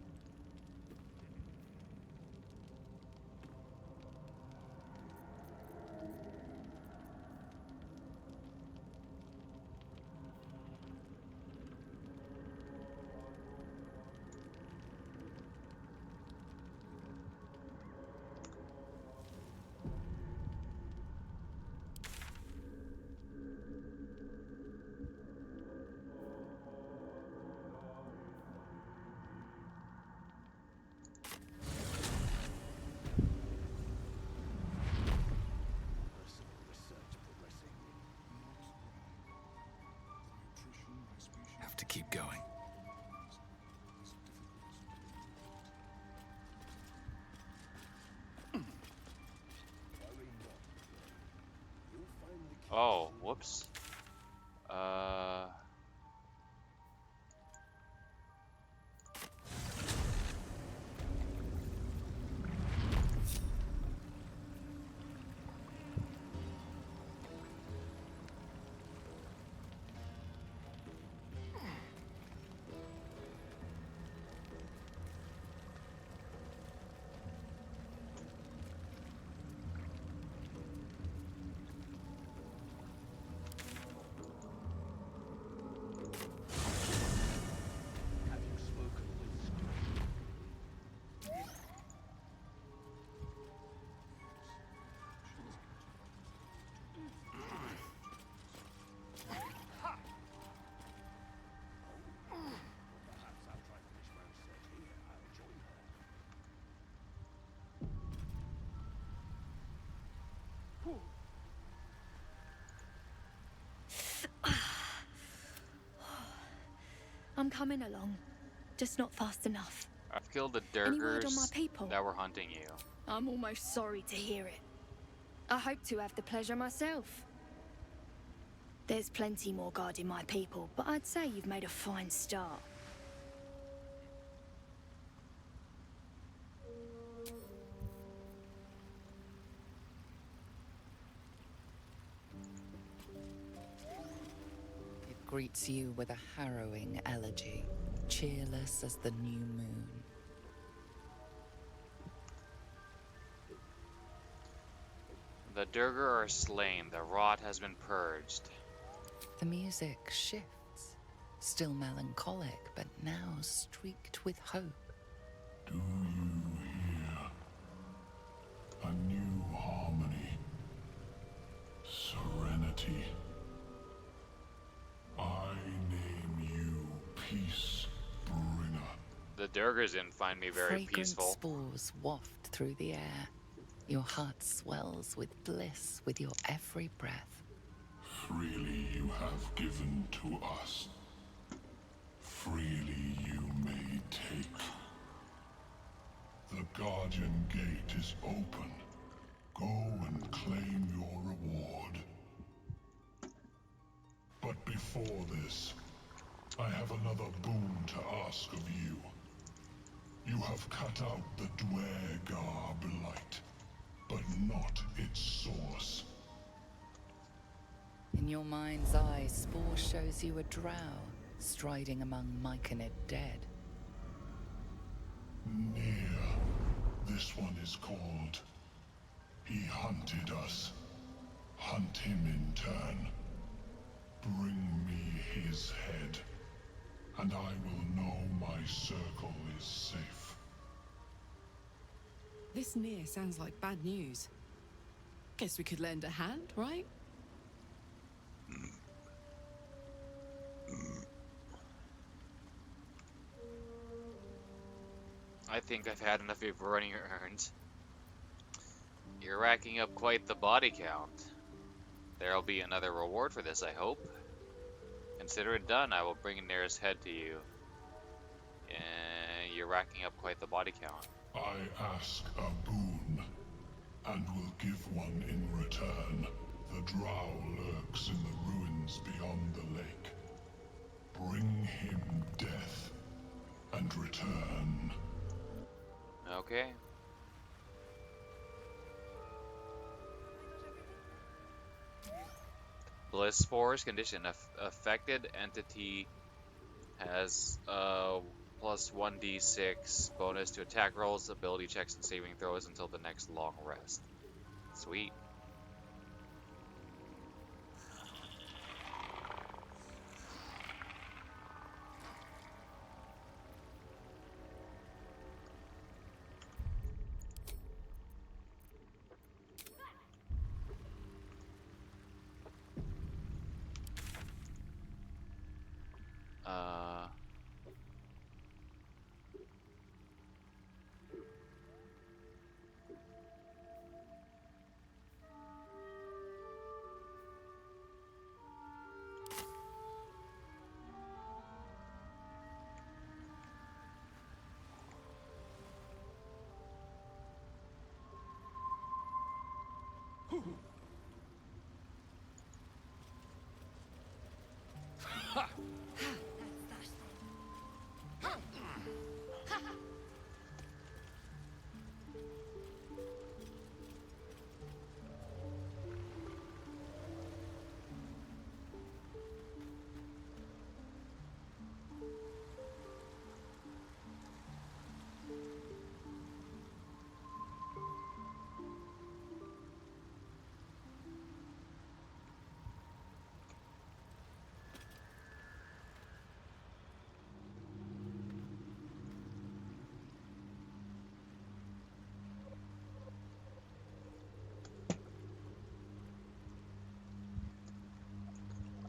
Have to keep going. Oh, whoops. Uh. I'm coming along, just not fast enough. I've killed the Any word on my Durgers people? that were hunting you. I'm almost sorry to hear it. I hope to have the pleasure myself. There's plenty more guarding my people, but I'd say you've made a fine start. It greets you with a harrowing elegy, cheerless as the new moon. The Durgar are slain. The rot has been purged. The music shifts, still melancholic, but now streaked with hope. Do you hear? A new harmony. Serenity. I name you Peace Bringer. The Durgars didn't find me very Fragrant peaceful. spores waft through the air. Your heart swells with bliss with your every breath. Freely you have given to us. Freely you may take. The Guardian Gate is open. Go and claim your reward. But before this, I have another boon to ask of you. You have cut out the Dwergar blight, but not its source. In your mind's eye, Spore shows you a drow striding among Myconid dead. Near. This one is called. He hunted us. Hunt him in turn. Bring me his head, and I will know my circle is safe. This near sounds like bad news. Guess we could lend a hand, right? I think I've had enough of your running errands. You're racking up quite the body count. There'll be another reward for this, I hope. Consider it done. I will bring Nair's head to you. You're racking up quite the body count. I ask a boon, and will give one in return. The drow lurks in the ruins beyond the lake. Bring him death, and return. Okay. Bliss Spores condition. Affected entity Has plus 1d6 bonus to attack rolls, ability checks, and saving throws until the next long rest. Sweet.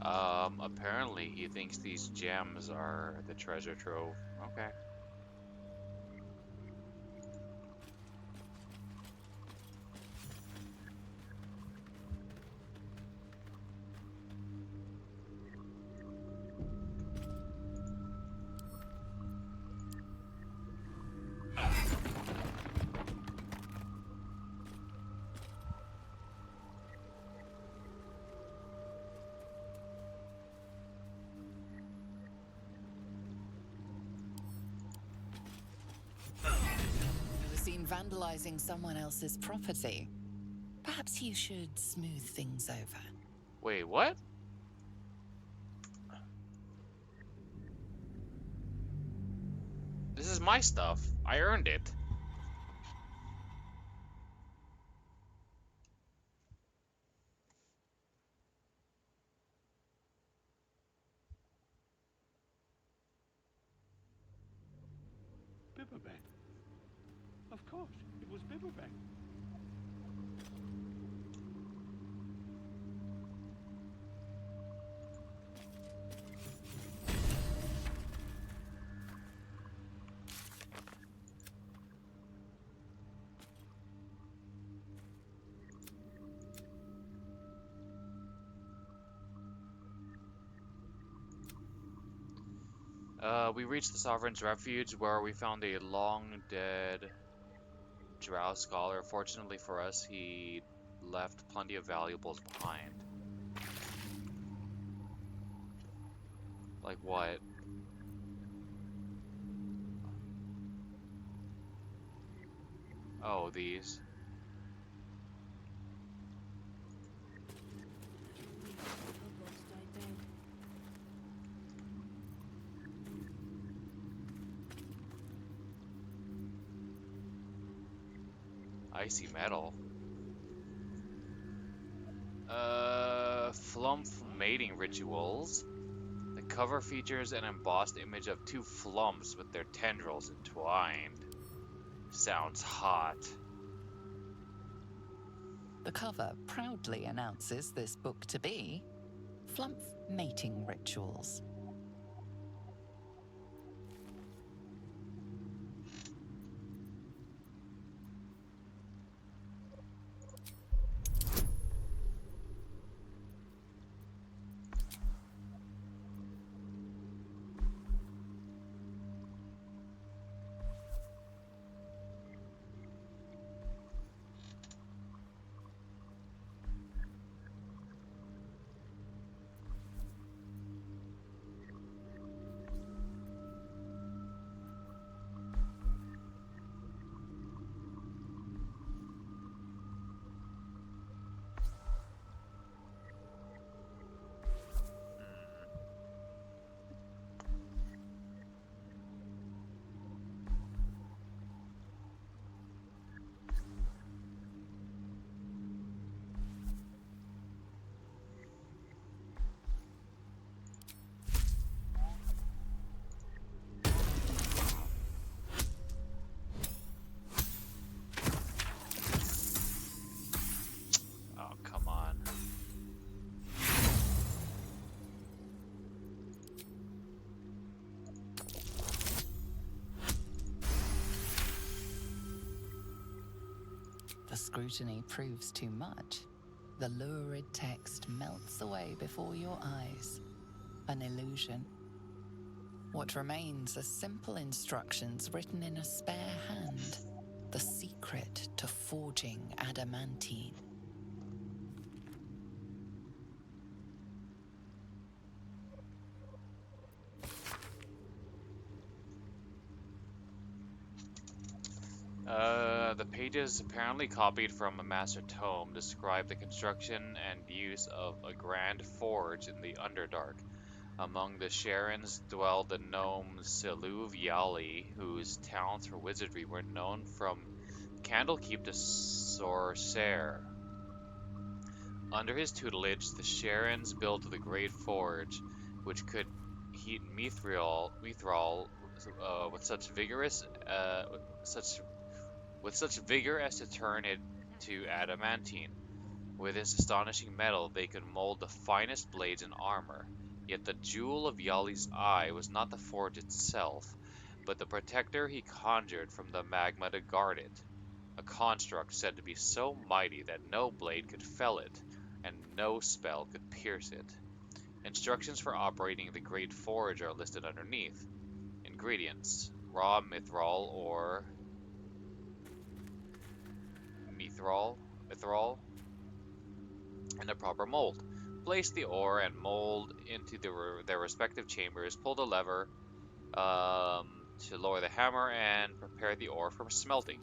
Uh, apparently he thinks these gems are the treasure trove. Okay. Ever seen vandalizing someone else's property? Perhaps you should smooth things over. Wait, what? This is my stuff. I earned it. Bibberbeck. Of course, it was Bibberbeck. We reached the Sovereign's Refuge, where we found a long-dead drow scholar. Fortunately for us, he left plenty of valuables behind. Like what? Oh, these. Icy metal. Flump mating rituals. The cover features an embossed image of two flumps with their tendrils entwined. Sounds hot. The cover proudly announces this book to be Flump Mating Rituals. scrutiny proves too much, the lurid text melts away before your eyes. An illusion. What remains are simple instructions written in a spare hand. The secret to forging adamantine. The pages apparently copied from a master tome describe the construction and use of a grand forge in the Underdark. Among the Sharons dwelled the gnome Siluv Yali, whose talents for wizardry were known from Candlekeep to Sorcerer. Under his tutelage, the Sharons built the Great Forge, which could heat mithril with such vigor as to turn it to adamantine. With this astonishing metal, they could mold the finest blades and armor. Yet the jewel of Yali's eye was not the forge itself, but the protector he conjured from the magma to guard it. A construct said to be so mighty that no blade could fell it, and no spell could pierce it. Instructions for operating the Great Forge are listed underneath. Ingredients: raw mithril or mithril, and a proper mold. Place the ore and mold into their respective chambers. Pull the lever to lower the hammer and prepare the ore for smelting.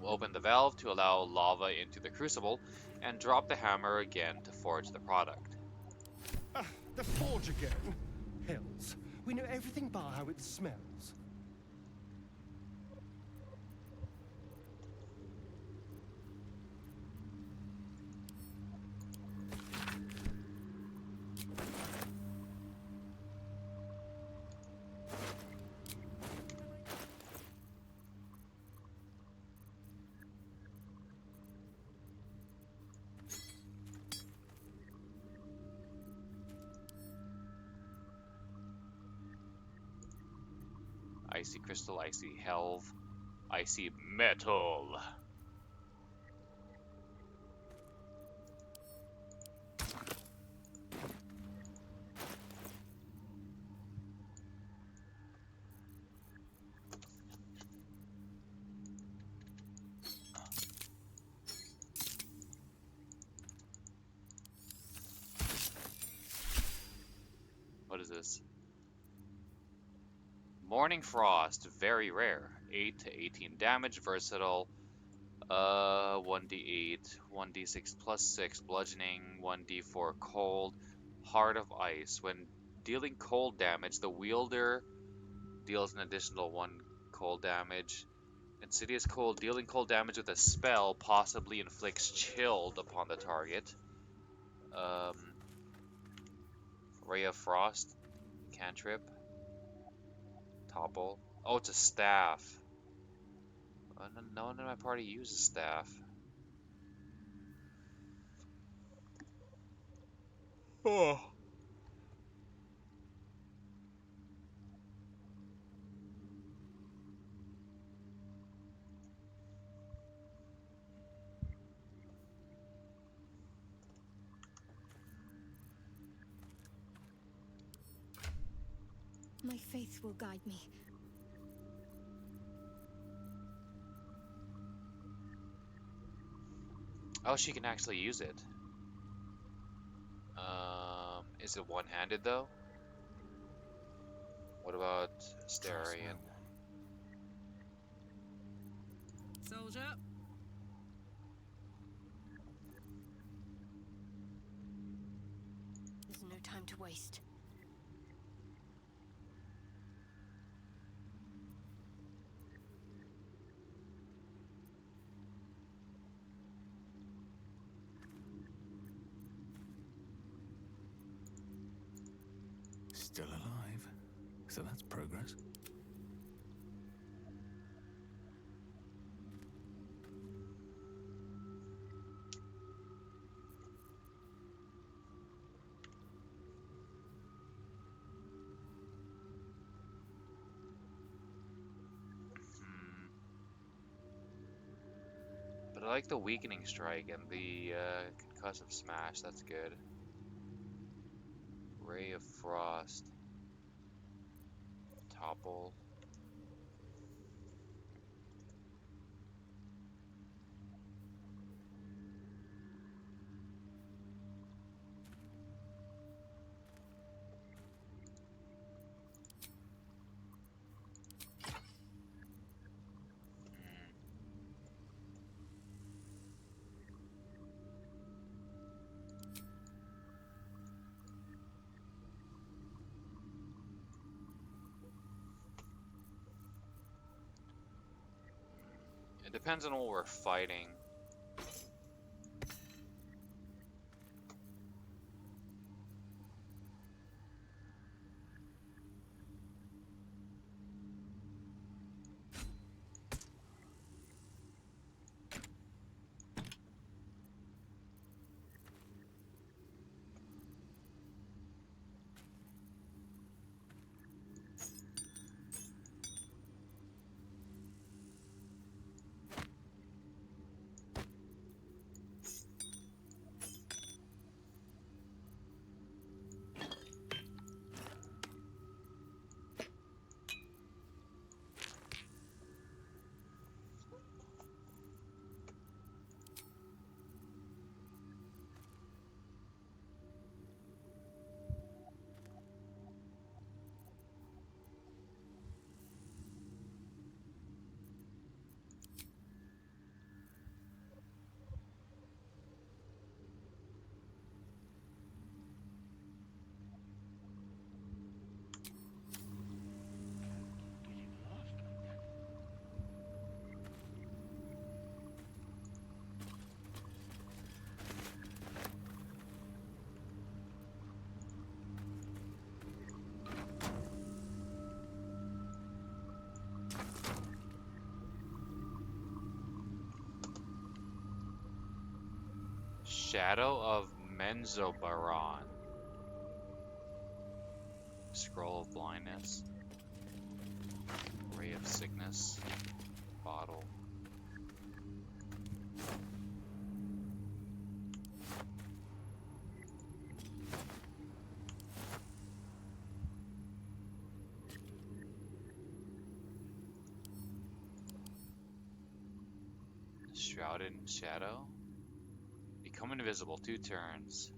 Open the valve to allow lava into the crucible and drop the hammer again to forge the product. The forge again? Hells. We know everything by how it smells. Icy crystal, icy helve, icy metal. What is this? Morning Frost, very rare. 8 to 18 damage, versatile. 1d8, 1d6 plus 6, bludgeoning, 1d4 cold, Heart of Ice. When dealing cold damage, the wielder deals an additional 1 cold damage. Insidious Cold, dealing cold damage with a spell possibly inflicts chilled upon the target. Ray of Frost, cantrip. Topple. Oh, it's a staff. No one in my party uses staff. Oh. My faith will guide me. Oh, she can actually use it. Is it one-handed though? What about Starion? Soldier. There's no time to waste. Still alive, so that's progress. I like the weakening strike and the concussive smash. That's good. Ray of Frost. Topple. It depends on what we're fighting. Shadow of Menzoberran. Scroll of Blindness. Ray of Sickness. Bottle. Shrouded in Shadow. Become invisible 2 turns.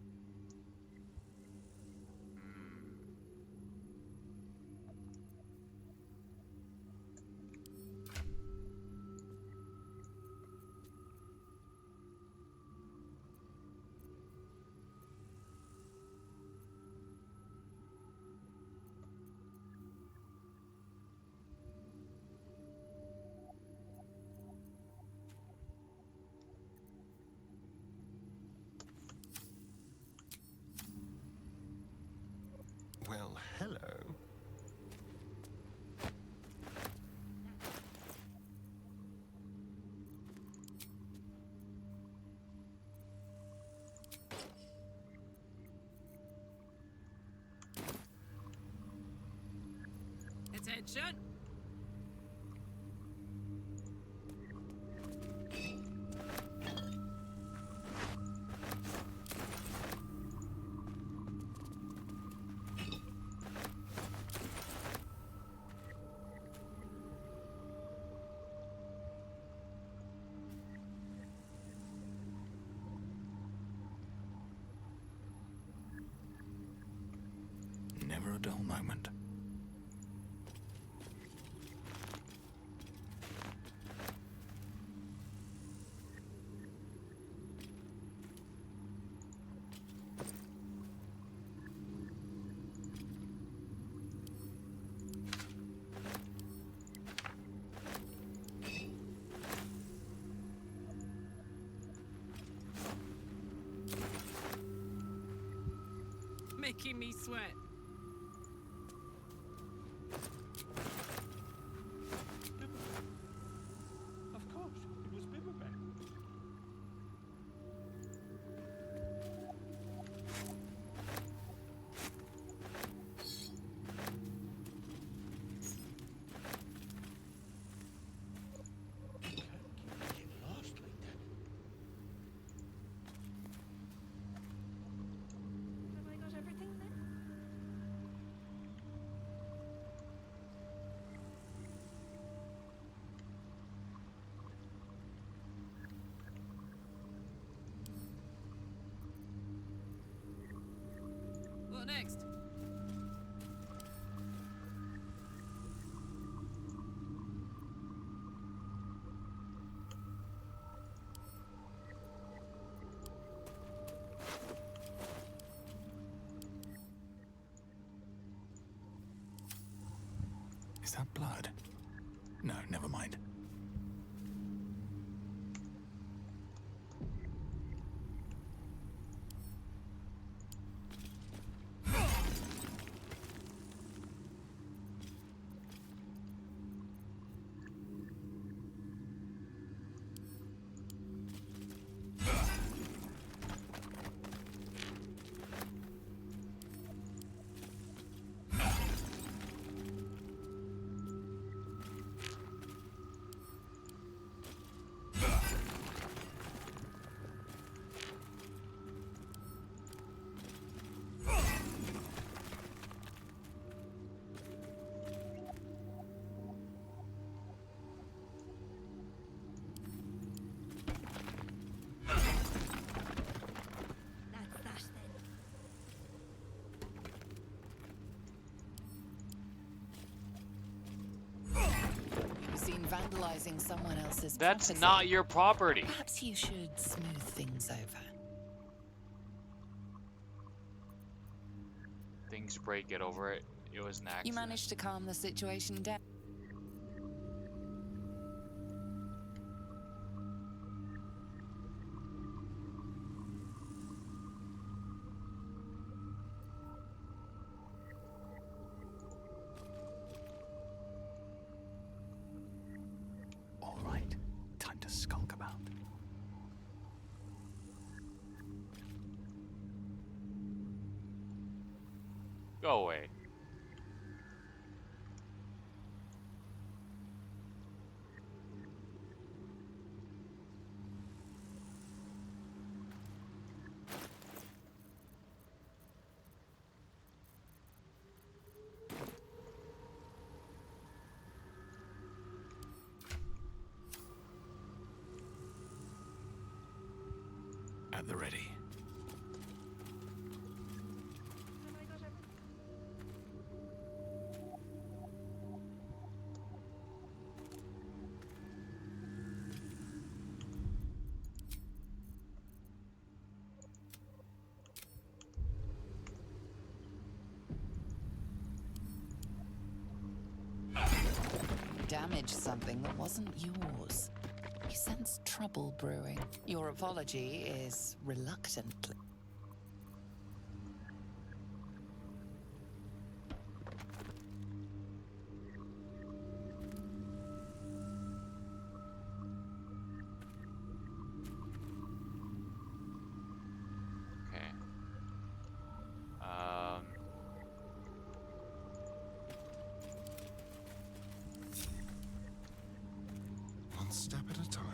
Well, hello. Attention! Never a dull moment. Making me sweat. Of course, it was Bibberbeck. Can't keep getting lost like that. next? Is that blood? No, never mind. Seen vandalizing someone else's That's property. not your property. Perhaps you should smooth things over. Things break, get over it. It was an accident. You managed to calm the situation down. All right, time to skulk about. Go away. At the ready. Damaged something that wasn't yours. You sense trouble brewing. Your apology is reluctantly. Okay. One step at a time.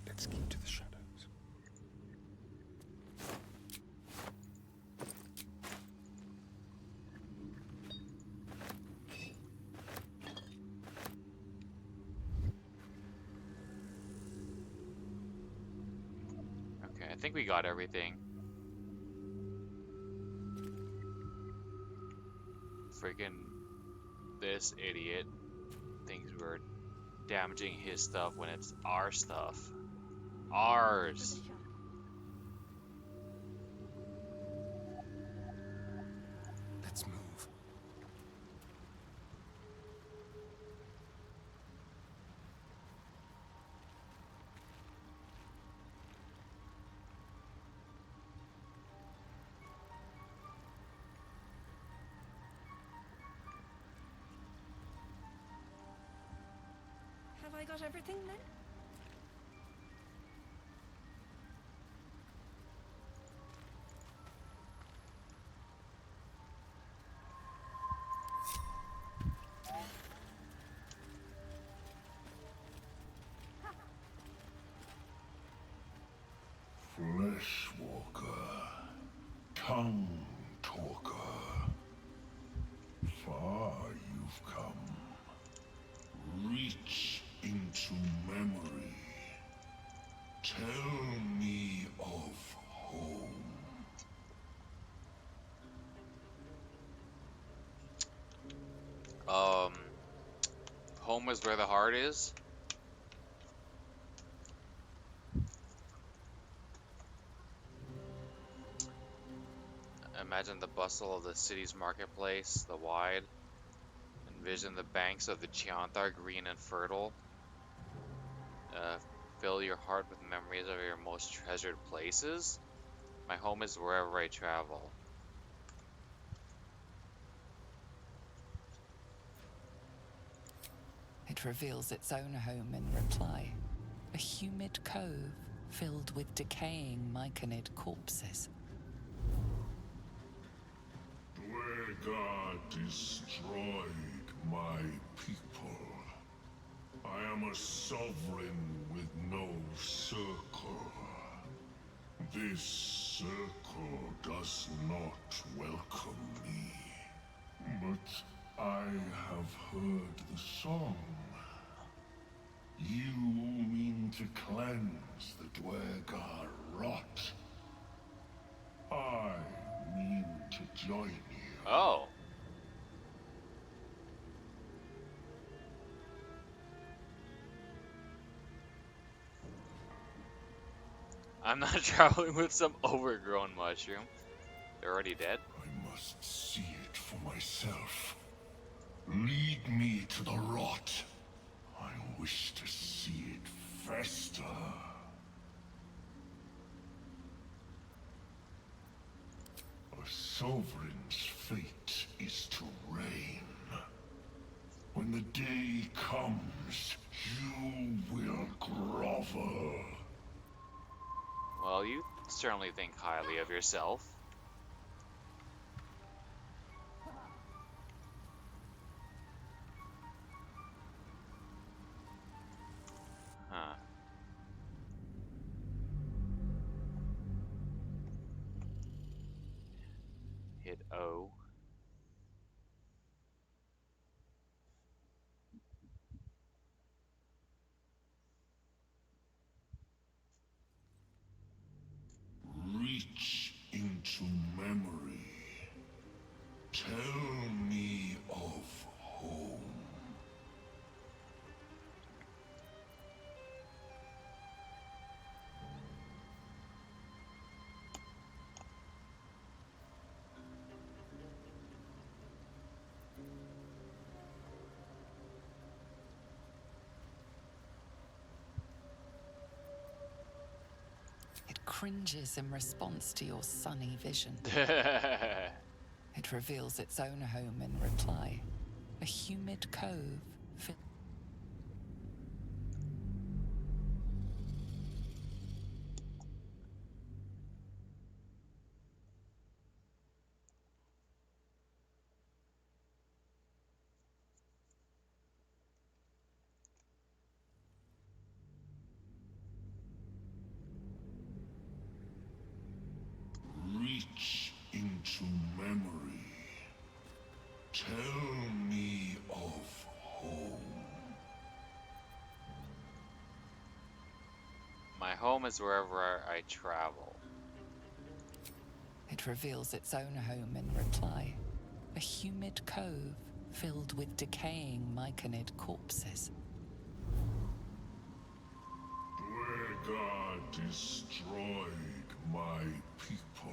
Let's keep to the shadows. Okay, I think we got everything. Freaking this idiot thinks we're damaging his stuff when it's our stuff. Ours. Let's move. Have I got everything then? Fleshwalker, tongue talker. Far you've come. Reach into memory. Tell me of home. Home is where the heart is. Imagine the bustle of the city's marketplace, the wide. Envision the banks of the Chianthar green and fertile. Fill your heart with memories of your most treasured places. My home is wherever I travel. It reveals its own home in reply. A humid cove filled with decaying myconid corpses. Dwegar destroyed my people. I am a sovereign with no circle. This circle does not welcome me. But I have heard the song. You mean to cleanse the Dwegar rot. I mean to join you. Oh. I'm not traveling with some overgrown mushroom. They're already dead? I must see it for myself. Lead me to the rot. I wish to see it fester. A sovereign's fate is to reign. When the day comes, you will grovel. Well, you certainly think highly of yourself. Huh. Hit O. Reach into memory. Tell me of home. It cringes in response to your sunny vision. It reveals its own home in reply. A humid cove filled. Reach into memory. Tell me of home. My home is wherever I travel. It reveals its own home in reply. A humid cove filled with decaying myconid corpses. Dwegar destroyed my people.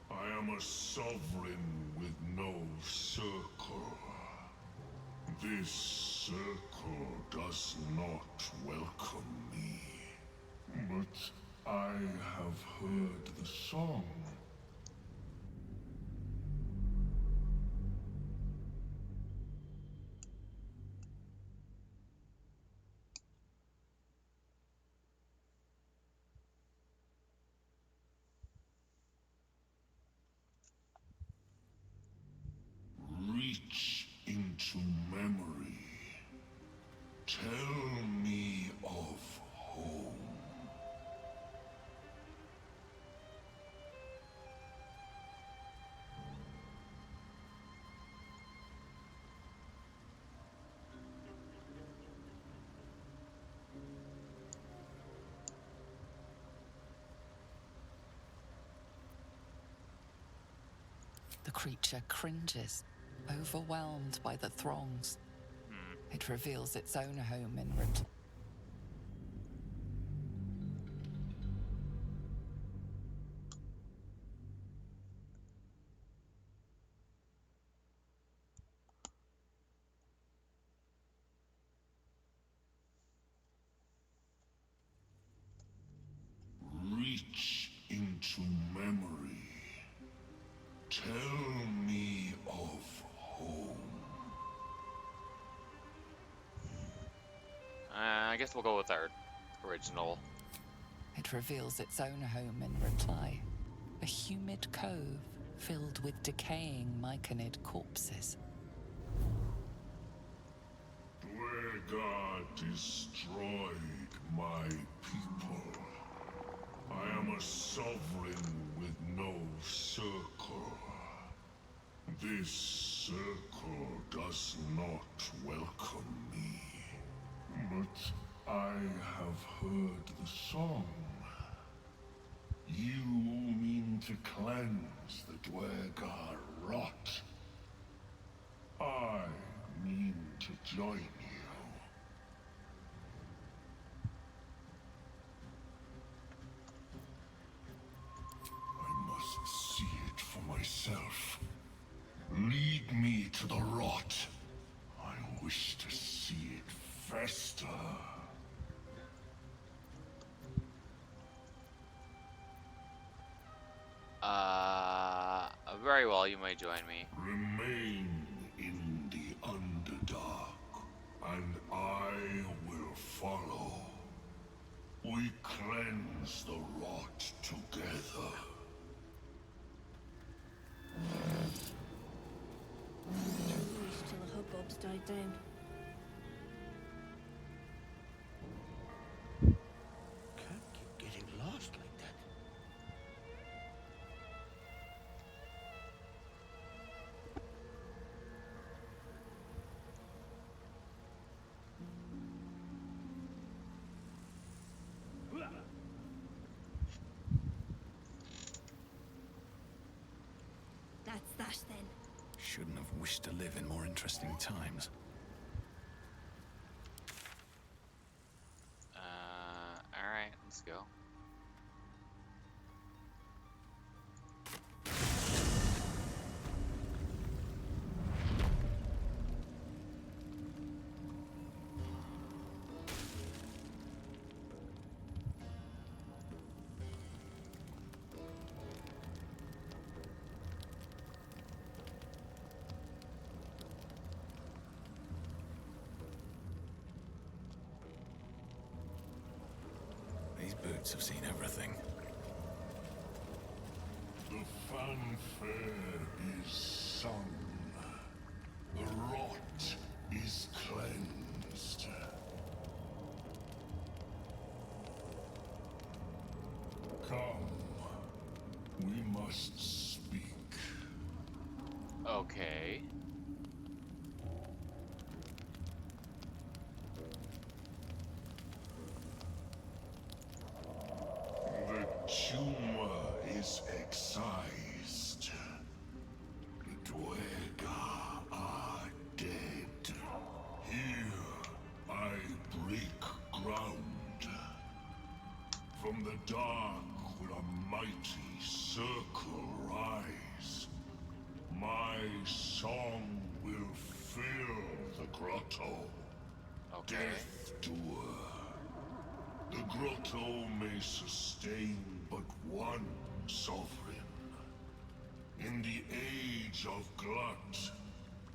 I am a sovereign with no circle. This circle does not welcome me. But I have heard the song. Reach into memory. Tell me of home. creature cringes, overwhelmed by the throngs. It reveals its own home in return. Reach into memory. Tell me of home. I guess we'll go with our original. It reveals its own home in reply. A humid cove filled with decaying myconid corpses. Dwargar destroyed my people. I am a sovereign with no circle. This circle does not welcome me. But I have heard the song. You mean to cleanse the Dwargar rot. I mean to join you. I must see it for myself. Lead me to the rot. I wish to see it fester. Very well, you may join me. Remain in the Underdark, and I will follow. We cleanse the rot together. Till the hubbubs died down. Can't keep getting lost like that. That's that then. Shouldn't have wished to live in more interesting times. Alright, let's go. These boots have seen everything. The fanfare is sung. The rot is cleansed. Come. We must speak. Okay. The tumor is excised. The Dwargar are dead. Here I break ground. From the dark will a mighty circle rise. My song will fill the grotto. Okay. Death doer. The grotto may sustain but one sovereign. In the age of glut,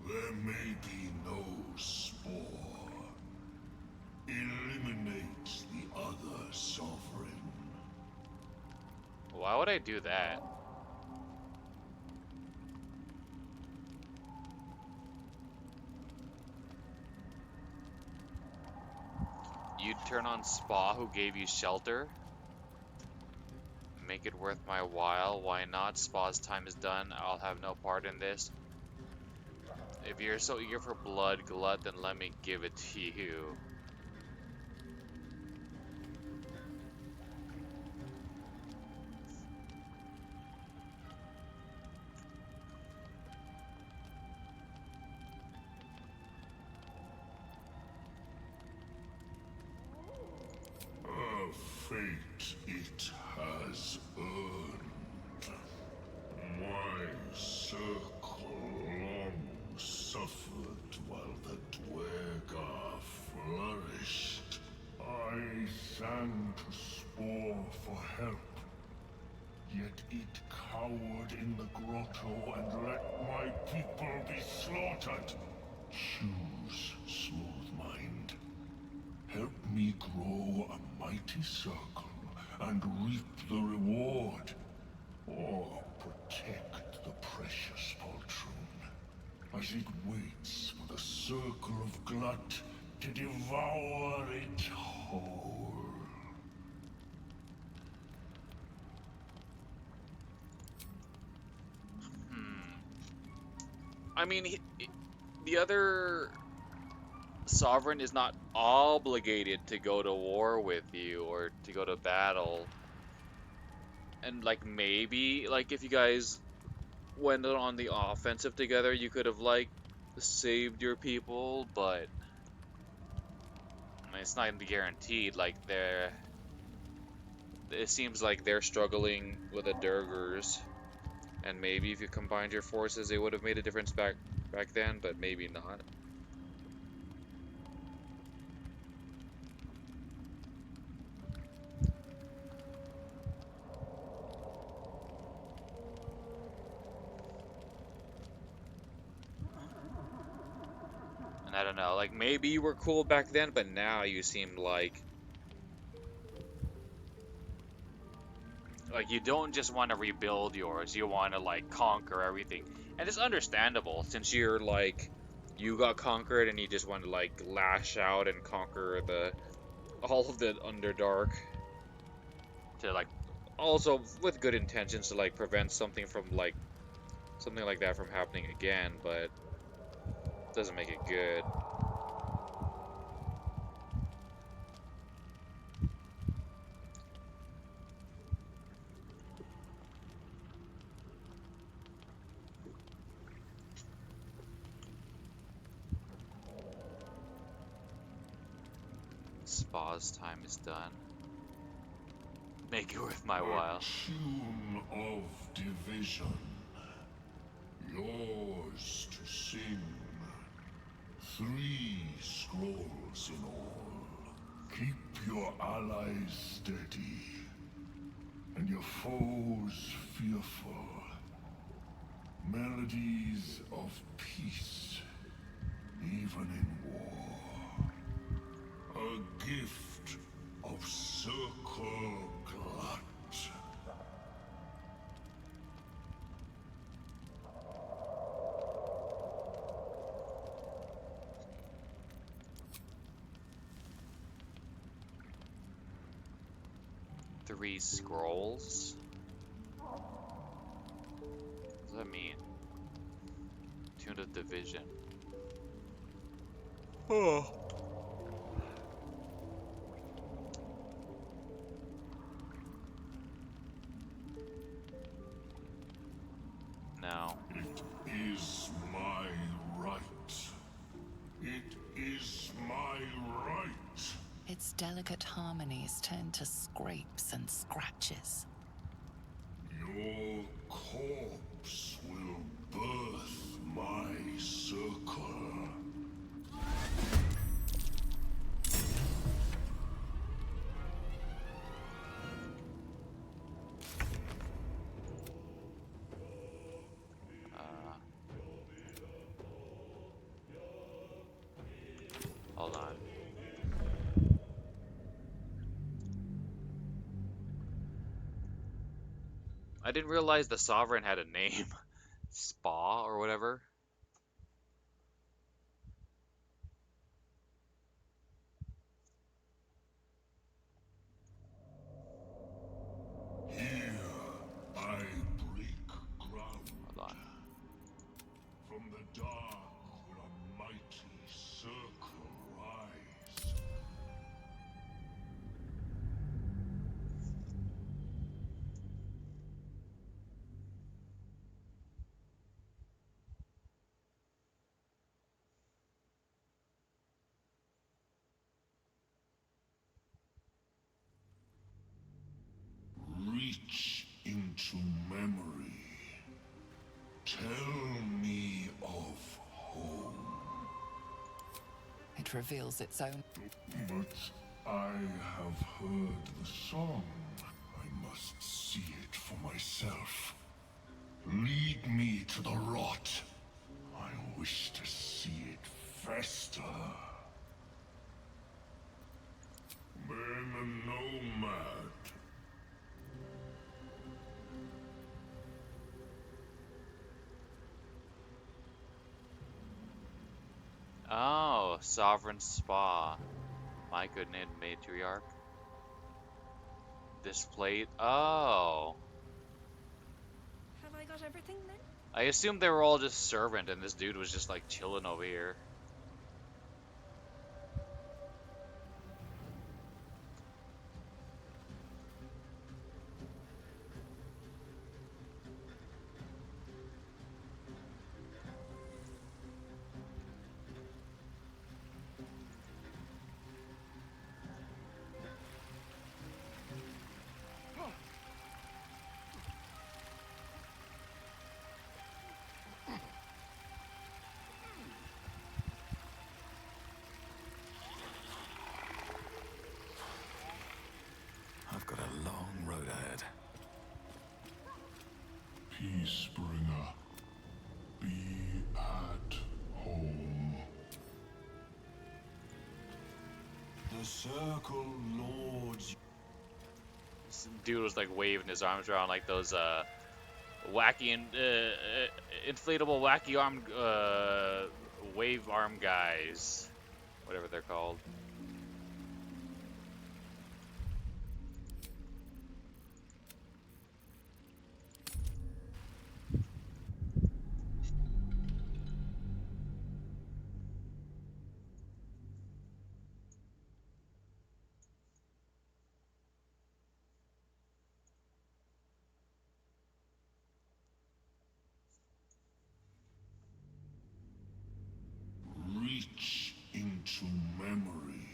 there may be no spore. Eliminate the other sovereign. Why would I do that? You'd turn on Spa, who gave you shelter? Make it worth my while. Why not? Spa's time is done. I'll have no part in this. If you're so eager for blood, Glut, then let me give it to you. ran to Spore for help. Yet it cowered in the grotto and let my people be slaughtered. Choose, Smooth Mind. Help me grow a mighty circle and reap the reward. Or protect the precious poltroon as it waits for the circle of Glut to devour it whole. I mean, the other sovereign is not obligated to go to war with you or to go to battle. And like maybe like if you guys went on the offensive together, you could have like saved your people, but I mean, it's not guaranteed. Like it seems like they're struggling with the Durgers, and maybe if you combined your forces, it would have made a difference back then, but maybe not. And I don't know, like maybe you were cool back then, but now you seem like you don't just want to rebuild yours, you want to like conquer everything. And it's understandable since you're like you got conquered and you just want to like lash out and conquer all of the Underdark to like also with good intentions to like prevent something like that from happening again, but it doesn't make it good. Spa's time is done. Make it worth my while. Tune of division. Yours to sing. 3 scrolls in all. Keep your allies steady, and your foes fearful. Melodies of peace, even in war. A gift of Circle Glut. Three scrolls? What does that mean? Tune of division. Oh. No. It is my right. It is my right. Its delicate harmonies turn to scrapes and scratches. Your corpse will birth my circle. Hold on. I didn't realize the Sovereign had a name. Spa or whatever. Here I break ground. Hold on. From the dark will a mighty circle rise. Reach into memory. Tell me of home. It reveals its own. But I have heard the song. I must see it for myself. Lead me to the rot. I wish to see it fester. Man nomad. Oh, Sovereign Spa. My good matriarch. This plate. Oh. Have I got everything then? I assumed they were all just servant and this dude was just like chilling over here. I've got a long road ahead. Peacebringer, be at home. The Circle Lords. This dude was like waving his arms around like those wacky and inflatable wacky arm wave arm guys, whatever they're called. Reach into memory.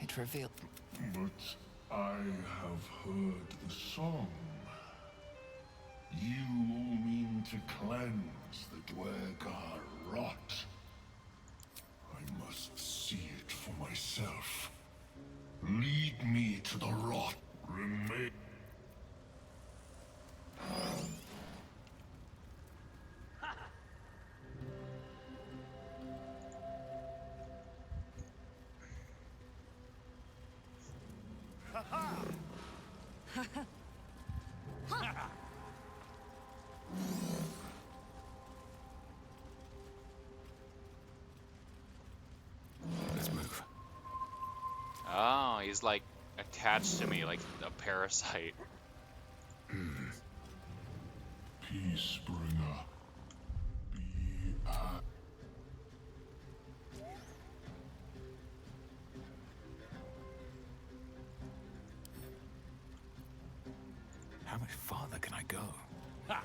It revealed. But I have heard the song. You mean to cleanse the Dwergar rot. I must see it for myself. Lead me to the rot. Remain. Let's move. Oh, he's like attached to me like a parasite. Peacebringer. Be at. How much farther can I go? Ha!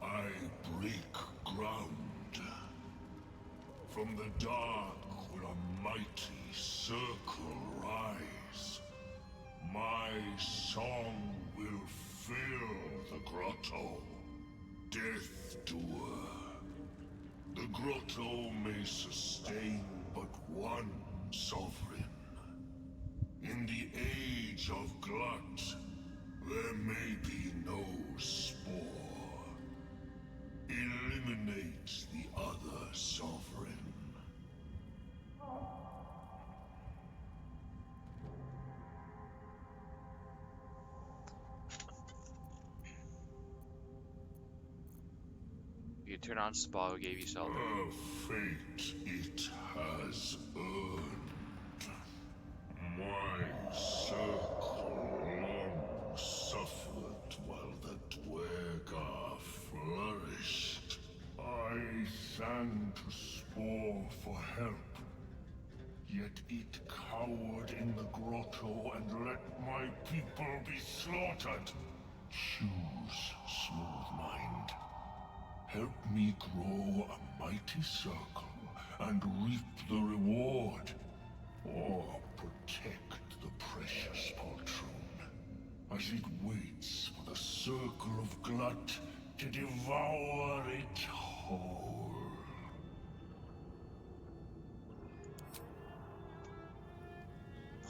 I break ground. From the dark will a mighty circle rise. My song will fill the grotto. Death Doer. The grotto may sustain but one sovereign. In the age of glut, there may be no spore. Eliminate the other sovereign. You turn on Spa who gave you shelter. A fate it has earned. My circle long suffered while the Dwergar flourished. I sang to Spore for help. Yet it cowered in the grotto and let my people be slaughtered. Choose, Smooth Mind. Help me grow a mighty circle and reap the reward. Or protect the precious poltroon as it waits for the circle of Glut to devour it whole.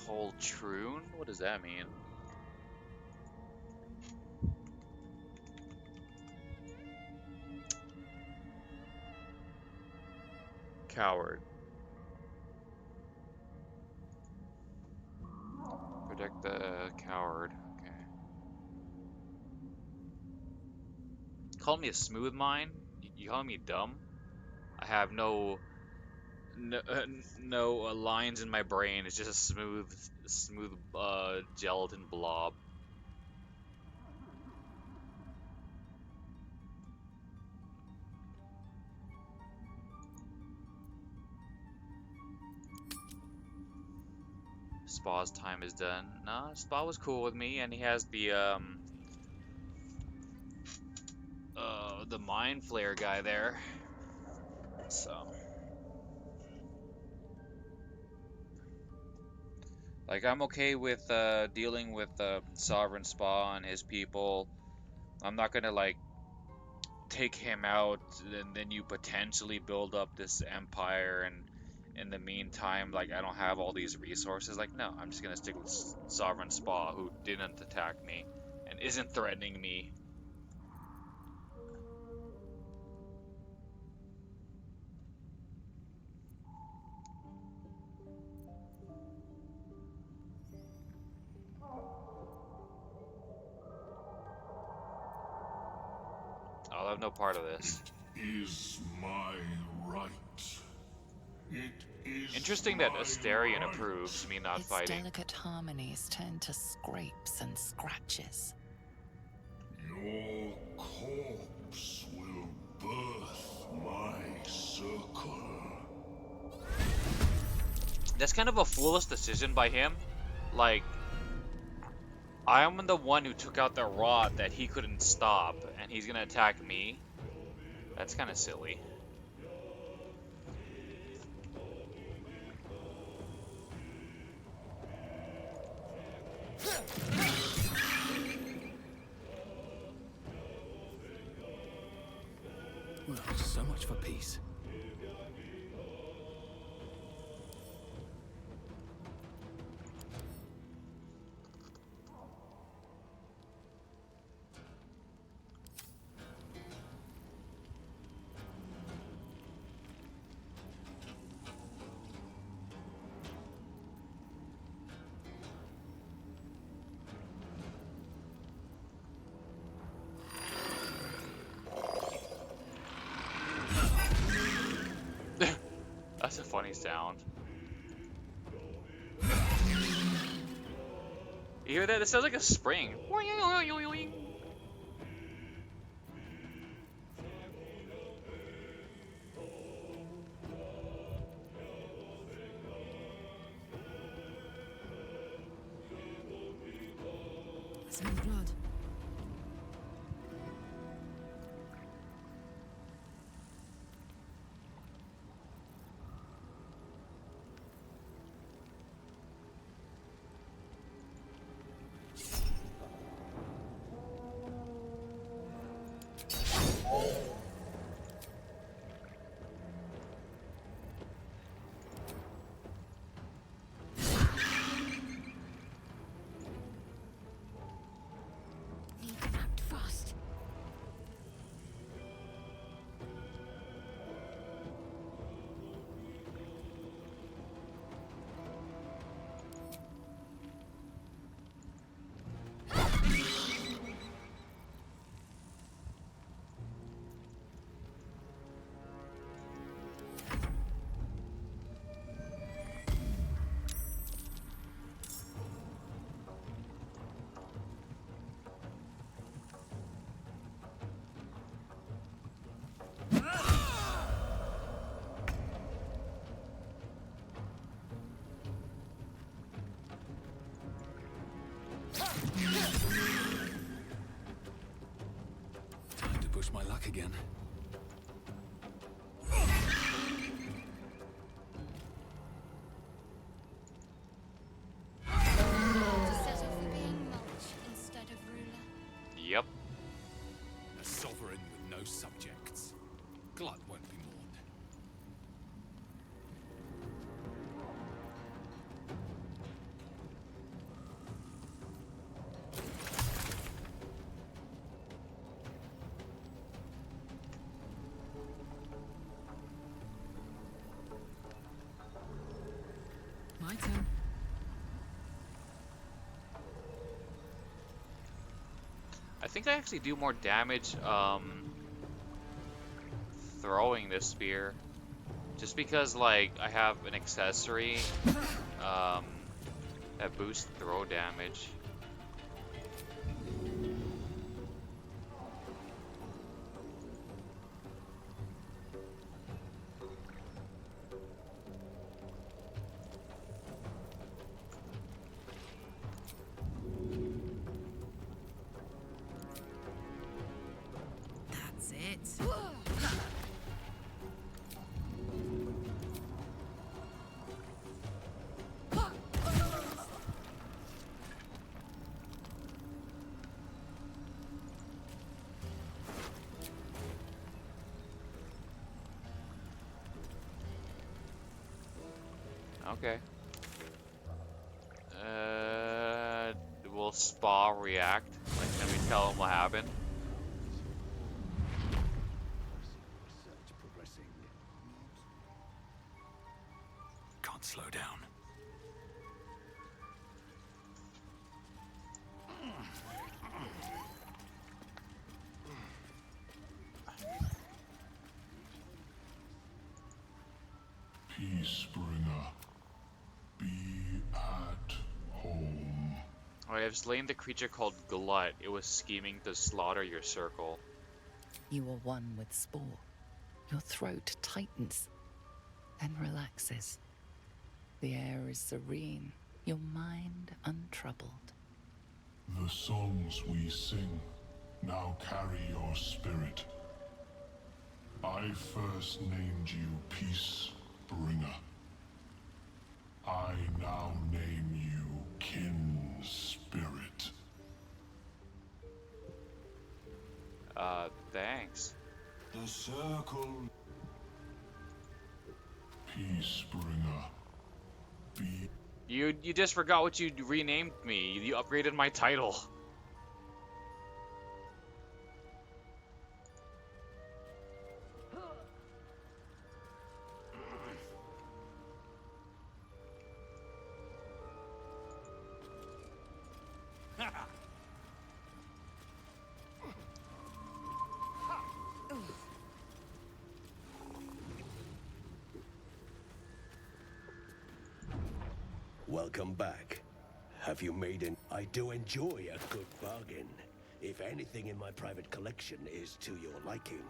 Poltroon? What does that mean? Coward. Protect the coward. Okay. Call me a smooth mind? You call me dumb? I have no lines in my brain. It's just a smooth gelatin blob. Spa's time is done. Nah, Spa was cool with me, and he has the mind flare guy there. So, like, I'm okay with dealing with Sovereign Spa and his people. I'm not gonna like take him out, and then you potentially build up this empire, and in the meantime, like, I don't have all these resources. Like, no, I'm just gonna stick with Sovereign Spa, who didn't attack me and isn't threatening me. I'll have no part of this. Is my right. It is Interesting that my Asterion right. approves me not Its fighting. delicate harmonies turn to scrapes and scratches. Your corpse will birth my circle. That's kind of a foolish decision by him. Like, I am the one who took out the rot that he couldn't stop, and he's gonna attack me? That's kind of silly. Well, so much for peace. That's a funny sound. You hear that? It sounds like a spring. Smell blood. again. To settle for being mulch instead of ruler. Yep. A sovereign with no subjects. Glut won't be mourned. My turn. I think I actually do more damage throwing this spear. Just because like I have an accessory that boosts throw damage. That's it. Okay. Will Spa react? Like, can we tell him what happened? Research progressing. Can't slow down. Peacebringer, be at home. I have slain the creature called Glut. It was scheming to slaughter your circle. You are one with Spore. Your throat tightens, then relaxes. The air is serene, your mind untroubled. The songs we sing now carry your spirit. I first named you Peacebringer. I now name you Kin Spirit. Thanks. The circle. Peacebringer. Be. You just forgot what you renamed me. You upgraded my title. Welcome back. Have you made an... I do enjoy a good bargain. If anything in my private collection is to your liking.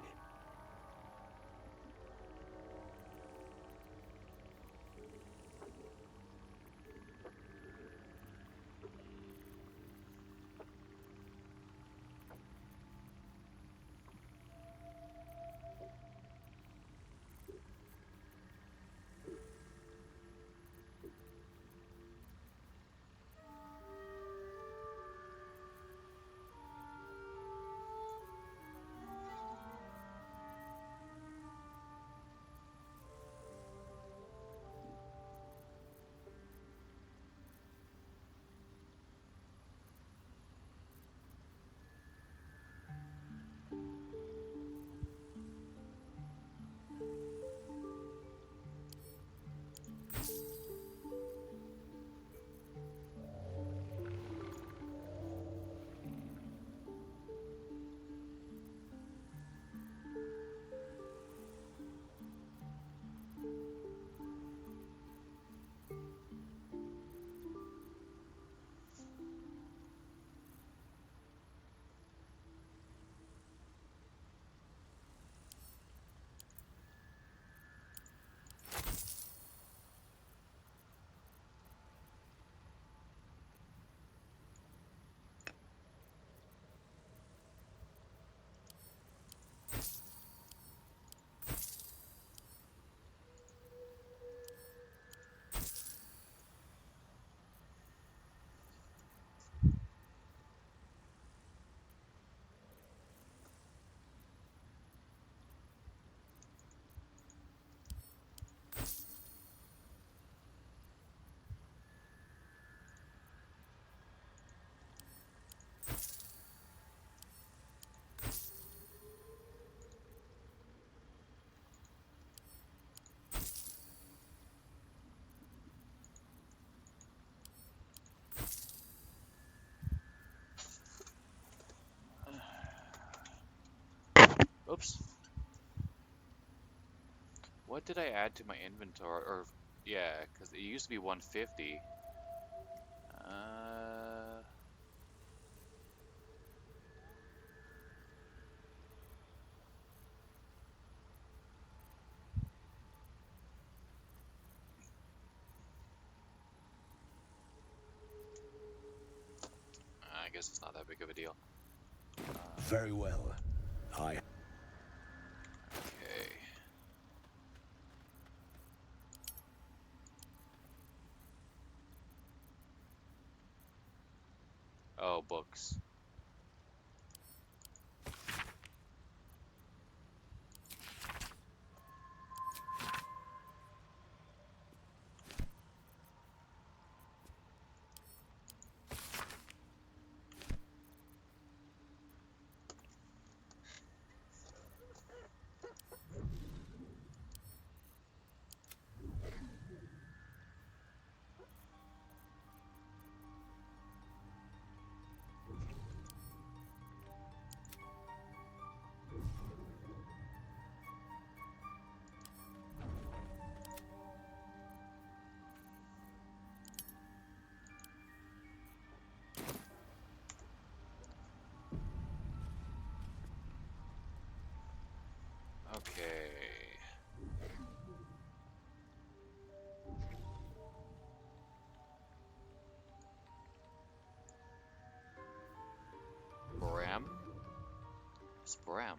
What did I add to my inventory? Or yeah, because it used to be 150. I guess it's not that big of a deal. Very well. Okay. Oh, books. Okay. Bram? It's Bram.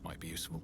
Might be useful.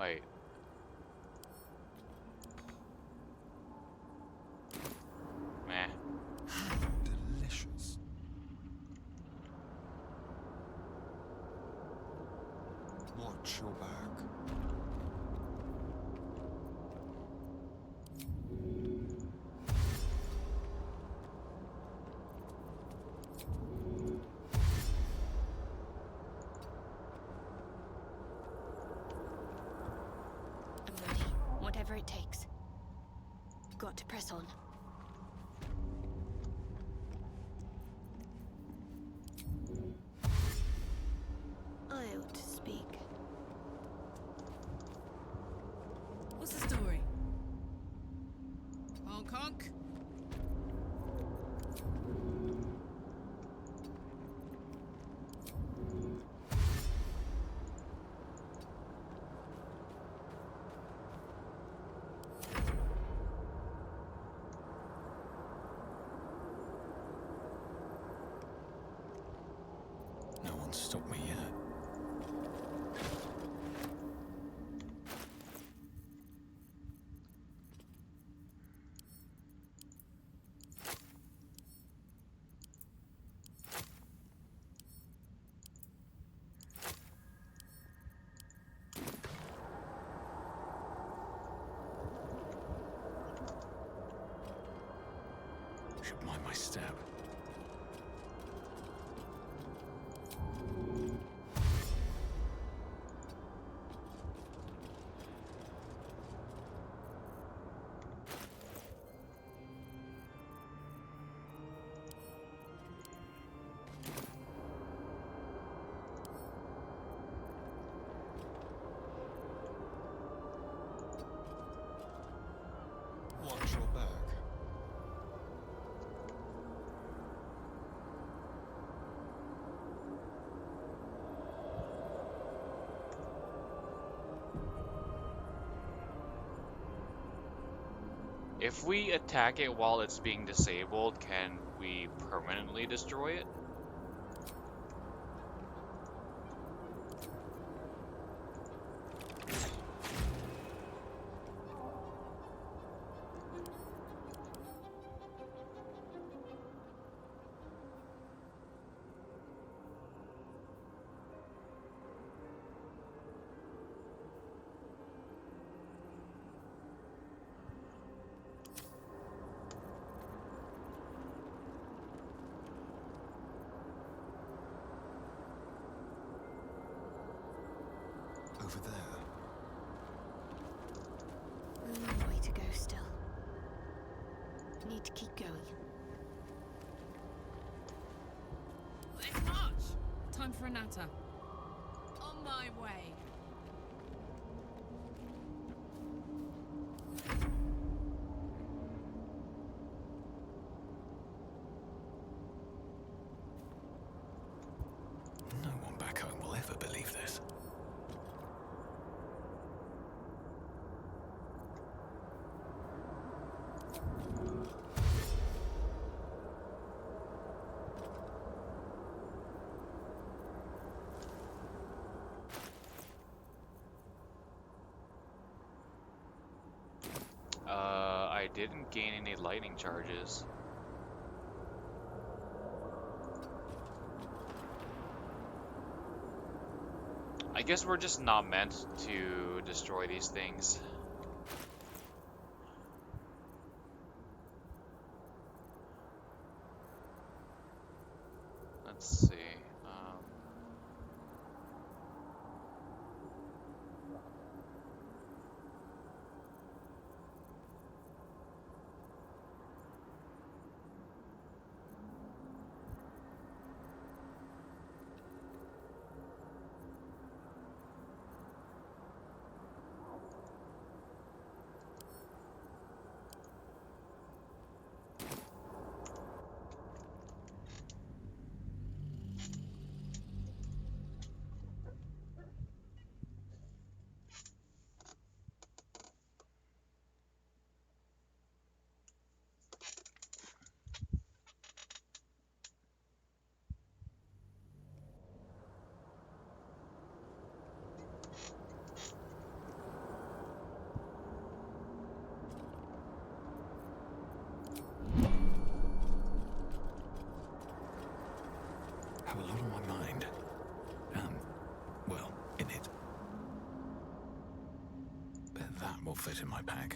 Wait. Meh. Delicious. Watch your back. I'm ready. Whatever it takes. Got to press on. I ought to speak. What's the story? Honk honk? No one's stopped me yet. Should mind my step. Watch your back. If we attack it while it's being disabled, can we permanently destroy it? Over there. A long way to go still. Need to keep going. Let's march! Time for a natter. On my way. No one back home will ever believe this. I didn't gain any lightning charges. I guess we're just not meant to destroy these things. Let's see. fit in my pack.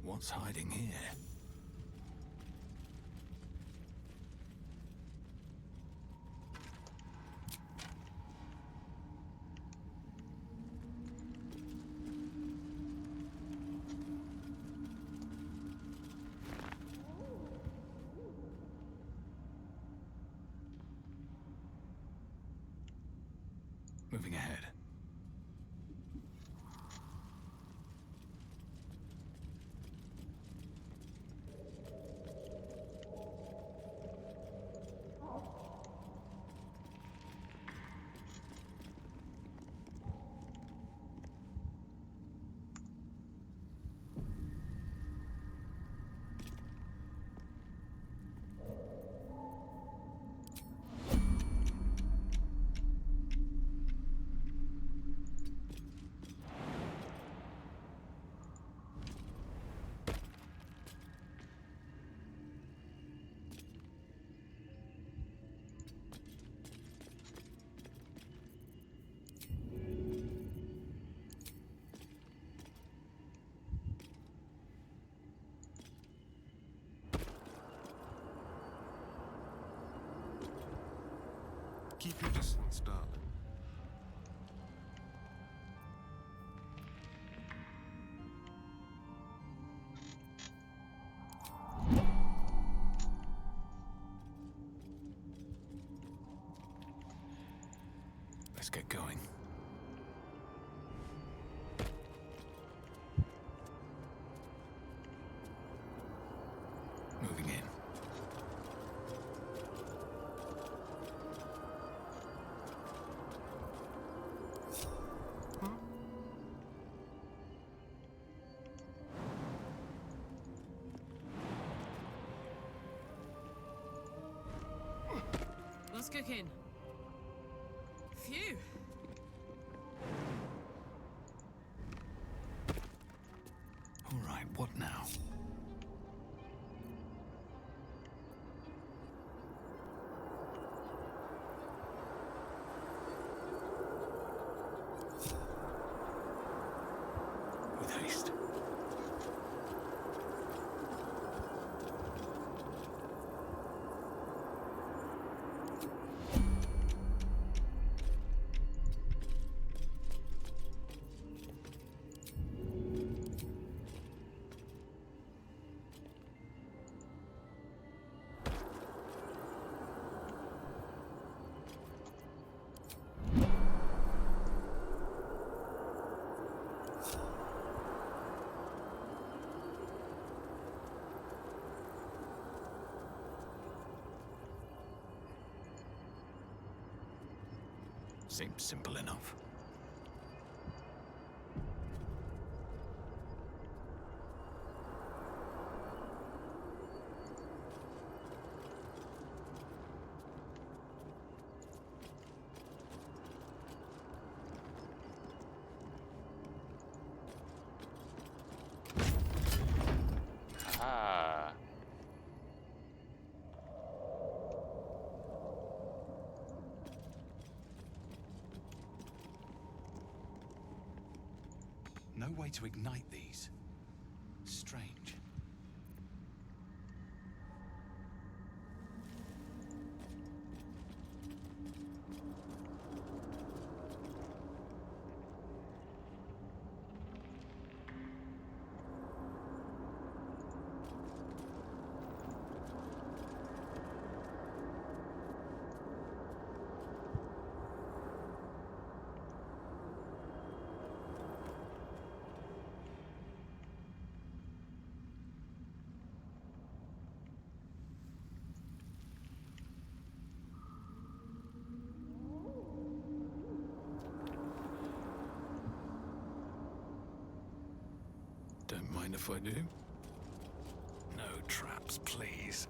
What's hiding here? Moving ahead. Keep your distance, darling. Let's get going. Moving in. What's cooking? Phew. All right, what now? With haste. Seems simple enough. Ah. No way to ignite these. Strange. mind if I do? No traps, please.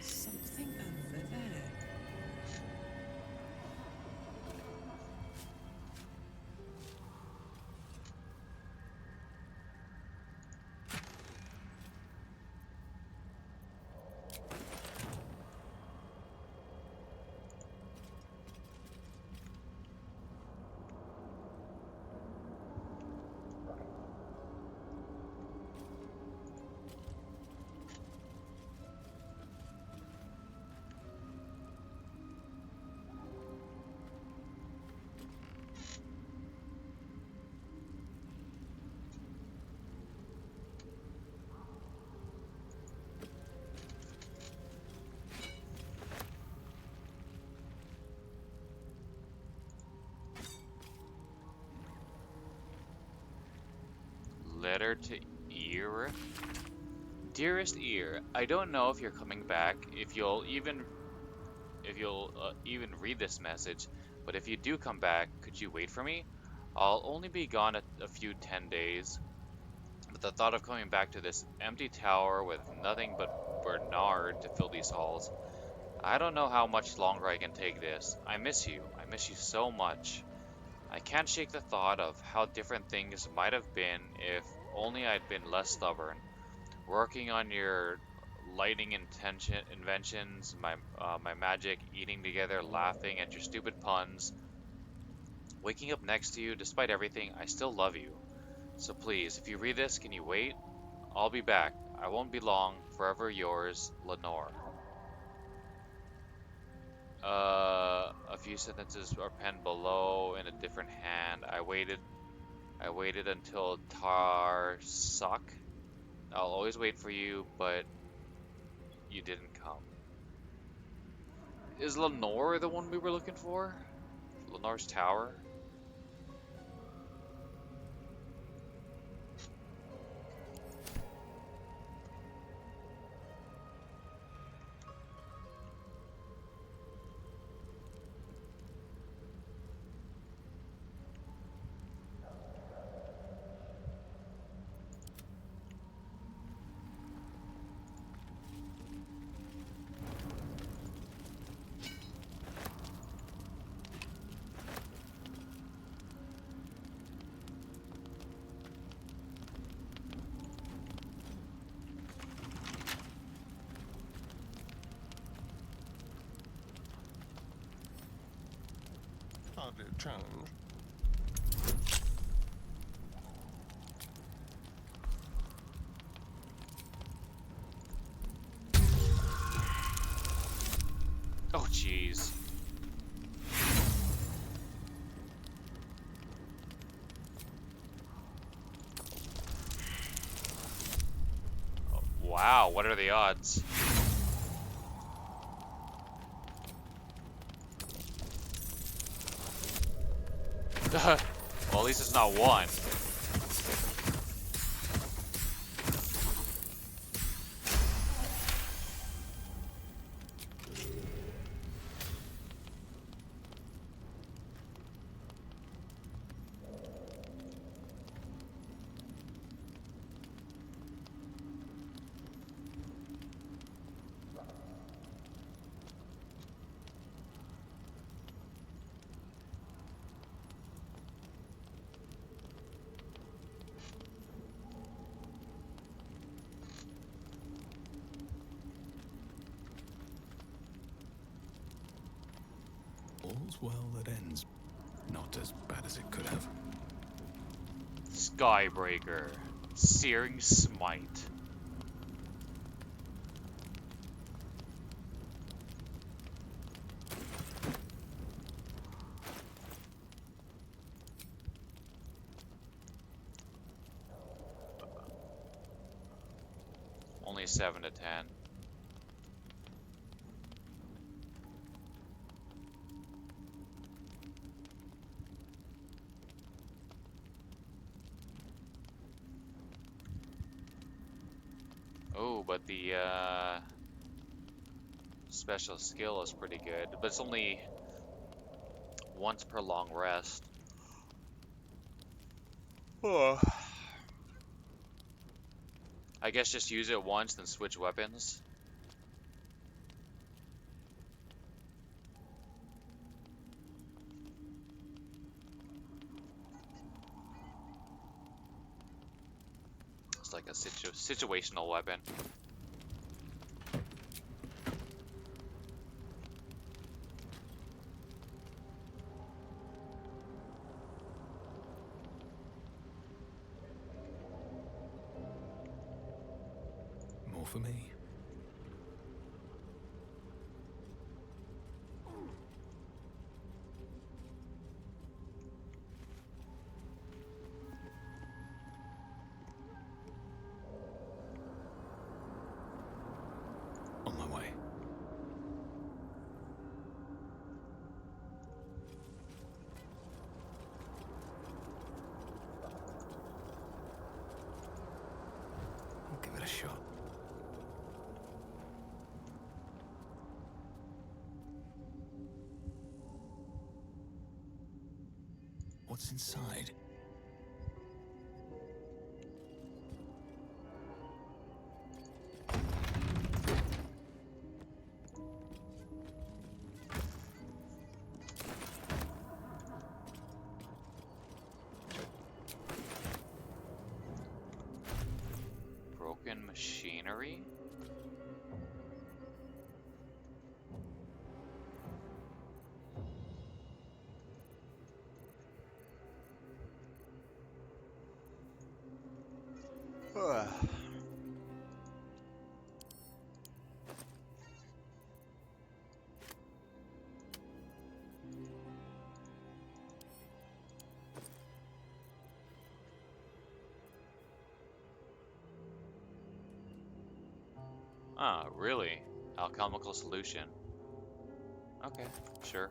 Something over there. Letter to Ear. Dearest Ear, I don't know if you're coming back, if you'll even read this message, but if you do come back, could you wait for me? I'll only be gone a few 10 days, but the thought of coming back to this empty tower with nothing but Bernard to fill these halls, I don't know how much longer I can take this. I miss you so much. I can't shake the thought of how different things might have been if only I'd been less stubborn. Working on your lightning inventions, my magic, eating together, laughing at your stupid puns, waking up next to you, despite everything, I still love you. So please, if you read this, can you wait? I'll be back. I won't be long. Forever yours, Lenore. A few sentences are penned below in a different hand. I waited until Tarsak. I'll always wait for you, but you didn't come. Is Lenore the one we were looking for? Lenore's tower? Hardly a challenge. Oh, jeez. Oh, wow, what are the odds? Well, at least it's not one. all's well that ends not as bad as it could have. Skybreaker. Searing Smite. Only 7 to 10. Oh, but the special skill is pretty good, but it's only once per long rest. Oh. I guess just use it once, then switch weapons. It's like a situational weapon. More for me. On my way. I'll give it a shot. What's inside? Broken machinery? Ah, really? Alchemical solution. Okay, sure.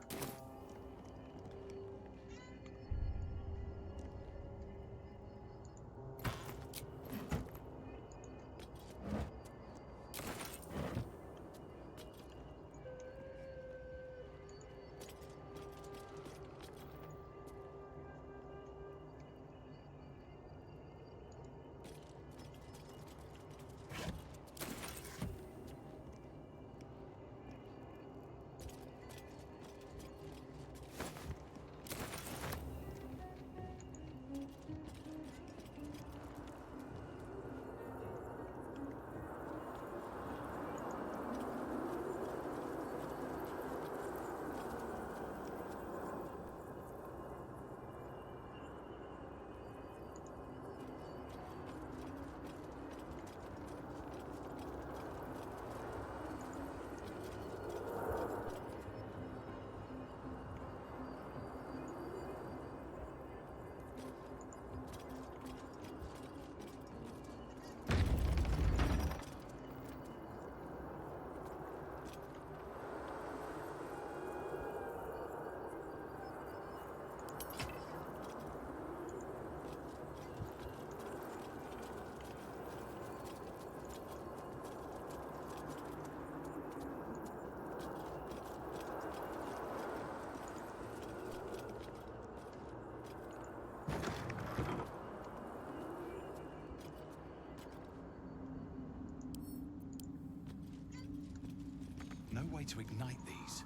No way to ignite these.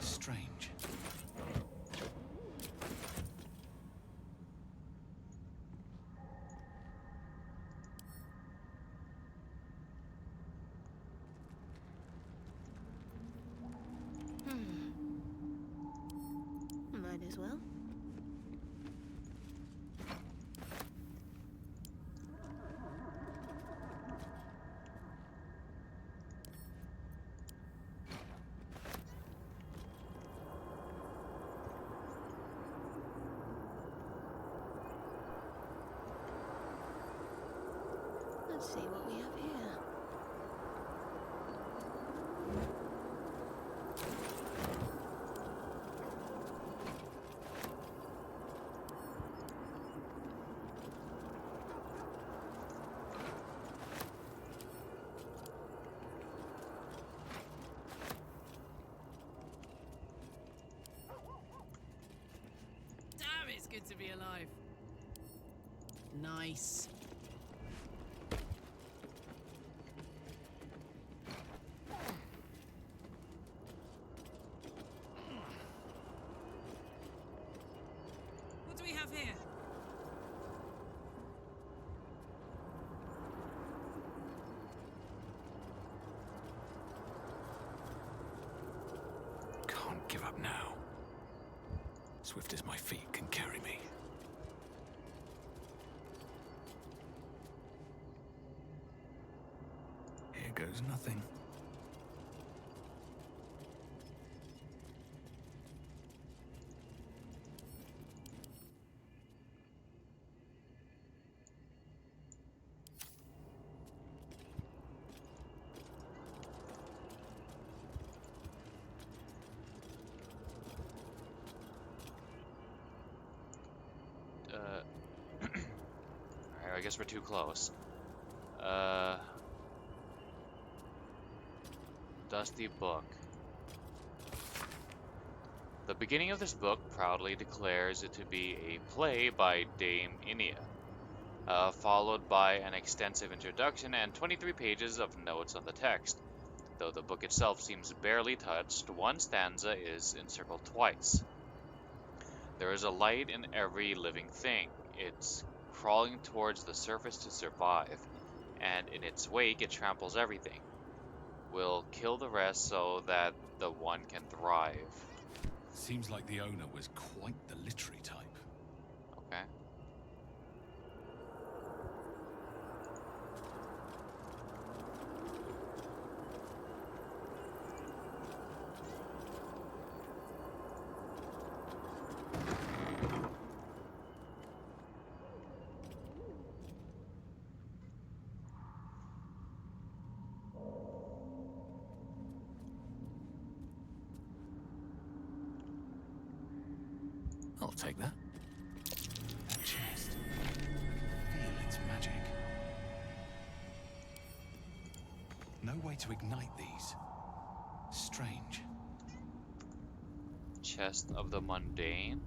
Strange. as well. Let's see what we have here. Damn, it's good to be alive. Nice. What do we have here? Can't give up now. Swift as my feet can carry me. Here goes nothing. Alright, I guess we're too close. Dusty book. The beginning of this book proudly declares it to be a play by Dame Inia, followed by an extensive introduction and 23 pages of notes on the text. Though the book itself seems barely touched, one stanza is encircled twice. There is a light in every living thing. It's crawling towards the surface to survive, and in its wake it tramples everything. Will kill the rest so that the one can thrive. Seems like the owner was quite the literary type. Okay. I'll take that. That chest. Feel its magic. No way to ignite these. Strange. Chest of the Mundane.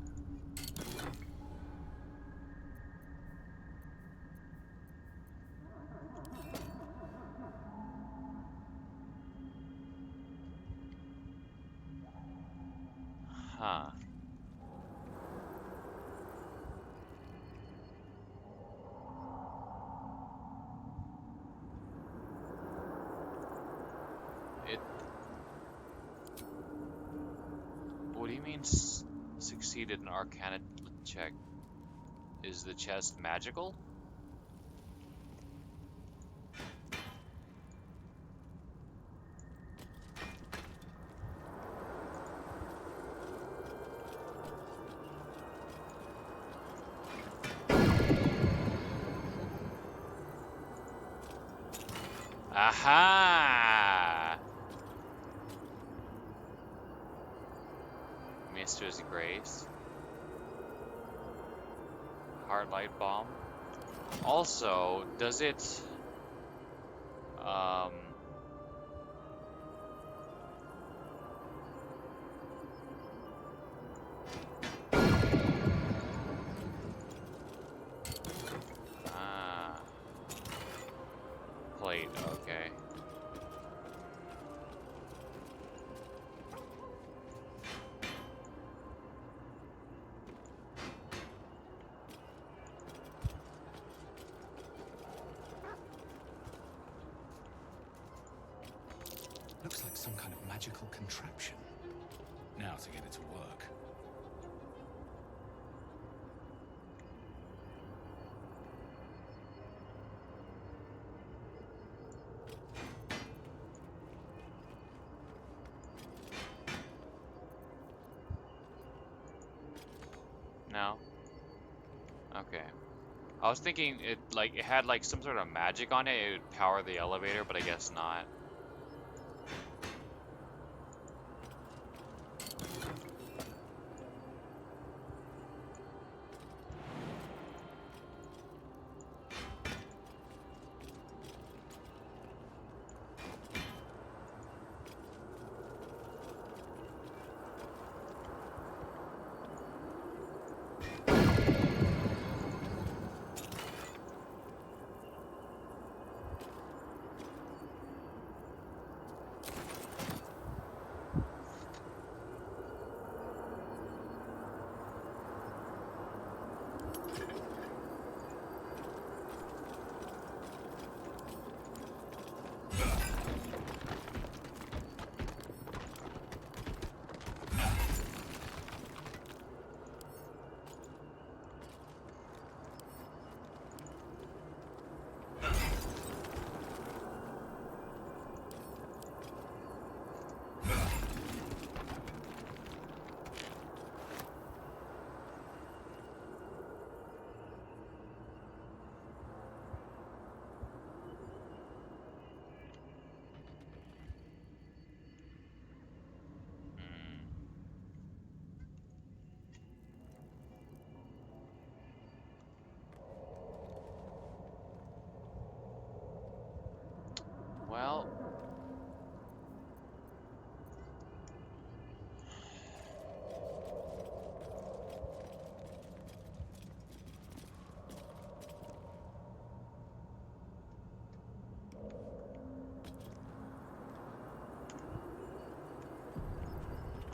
Huh. What do you mean succeeded an Arcana check? Is the chest magical? Aha! Mistress Grace. Heartlight Bomb. Also, does it... Plate, okay. Looks like some kind of magical contraption. Now to get it to work. Okay. I was thinking it had like some sort of magic on it. It would power the elevator, but I guess not. Well,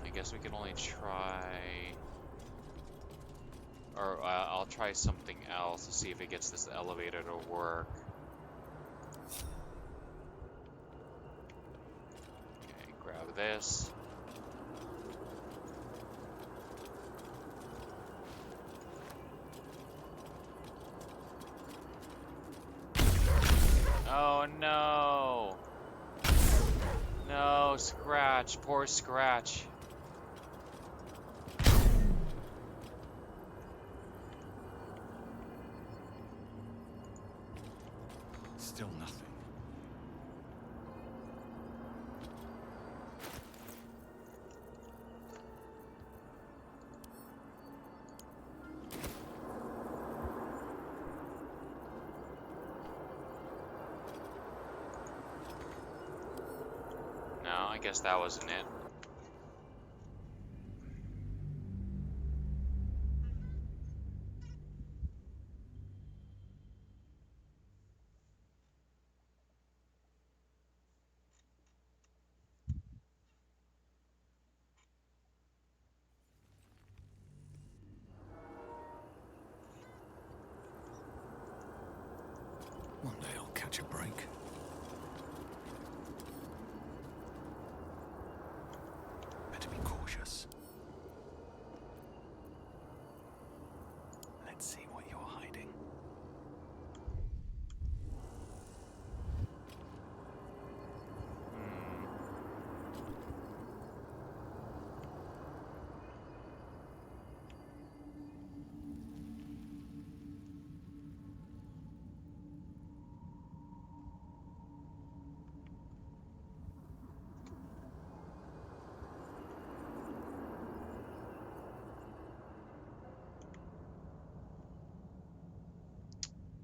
I guess we can only try, or I'll try something else to see if it gets this elevator to work. Okay, grab this. Oh no! No, Scratch, poor Scratch. Still nothing. No, I guess that wasn't it. One day I'll catch a break. Better be cautious. Let's see what you're hiding.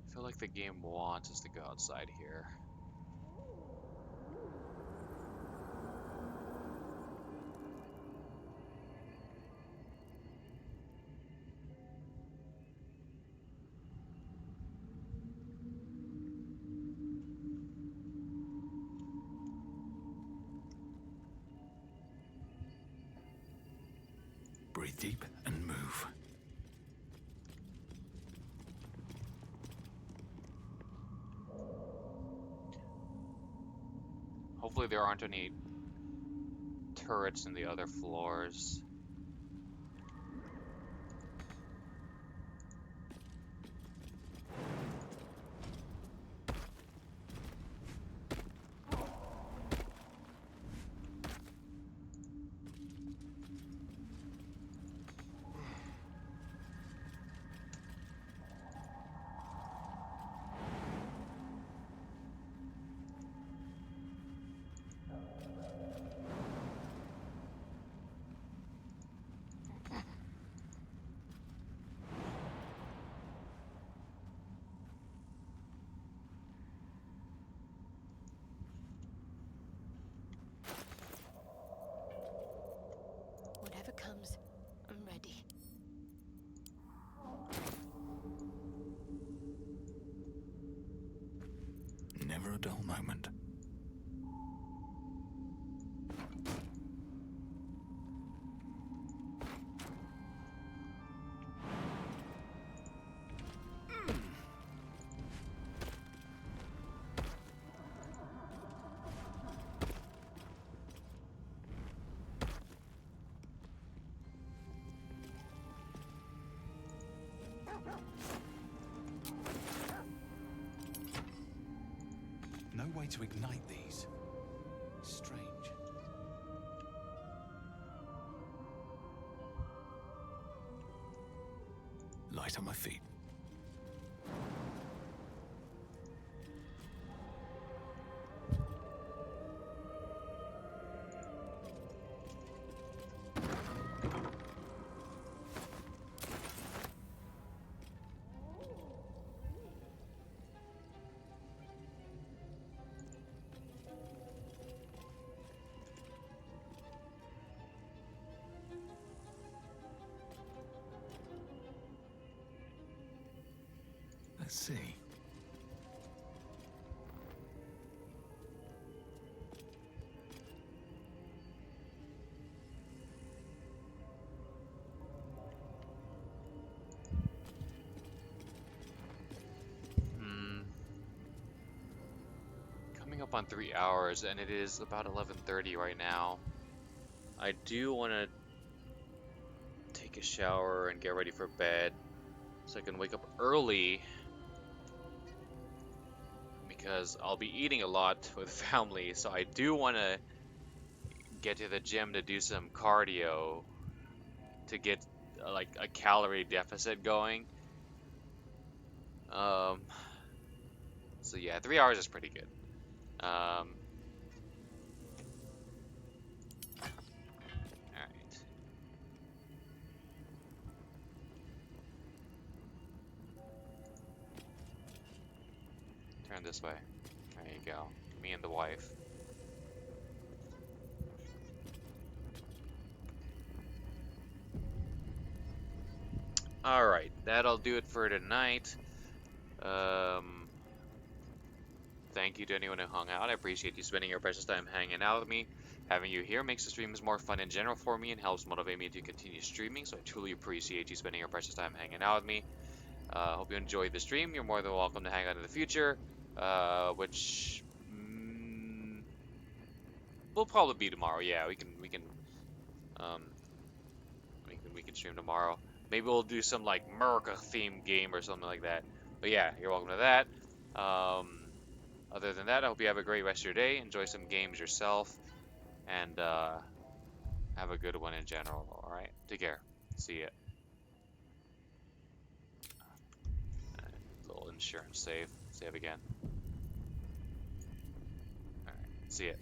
I feel like the game wants us to go outside here. Breathe deep and move. Hopefully there aren't any turrets in the other floors. never a dull moment. No way to ignite these. Strange. Light on my feet. Let's see. Coming up on 3 hours, and it is about 11:30 right now. I do want to take a shower and get ready for bed so I can wake up early, because I'll be eating a lot with family, so I do want to get to the gym to do some cardio to get like a calorie deficit going. Um, so yeah, 3 hours is pretty good. Alright. Turn this way. There you go. Me and the wife. Alright, that'll do it for tonight. Thank you to anyone who hung out. I appreciate you spending your precious time hanging out with me. Having you here makes the streams more fun in general for me and helps motivate me to continue streaming, so I truly appreciate you spending your precious time hanging out with me. Hope you enjoyed the stream. You're more than welcome to hang out in the future, which will probably be tomorrow. Yeah, we can stream tomorrow. Maybe we'll do some like America themed game or something like that. But yeah, you're welcome to that. Other than that, I hope you have a great rest of your day. Enjoy some games yourself, and have a good one in general. All right, take care. See ya. Little insurance save. Save again. All right, see ya.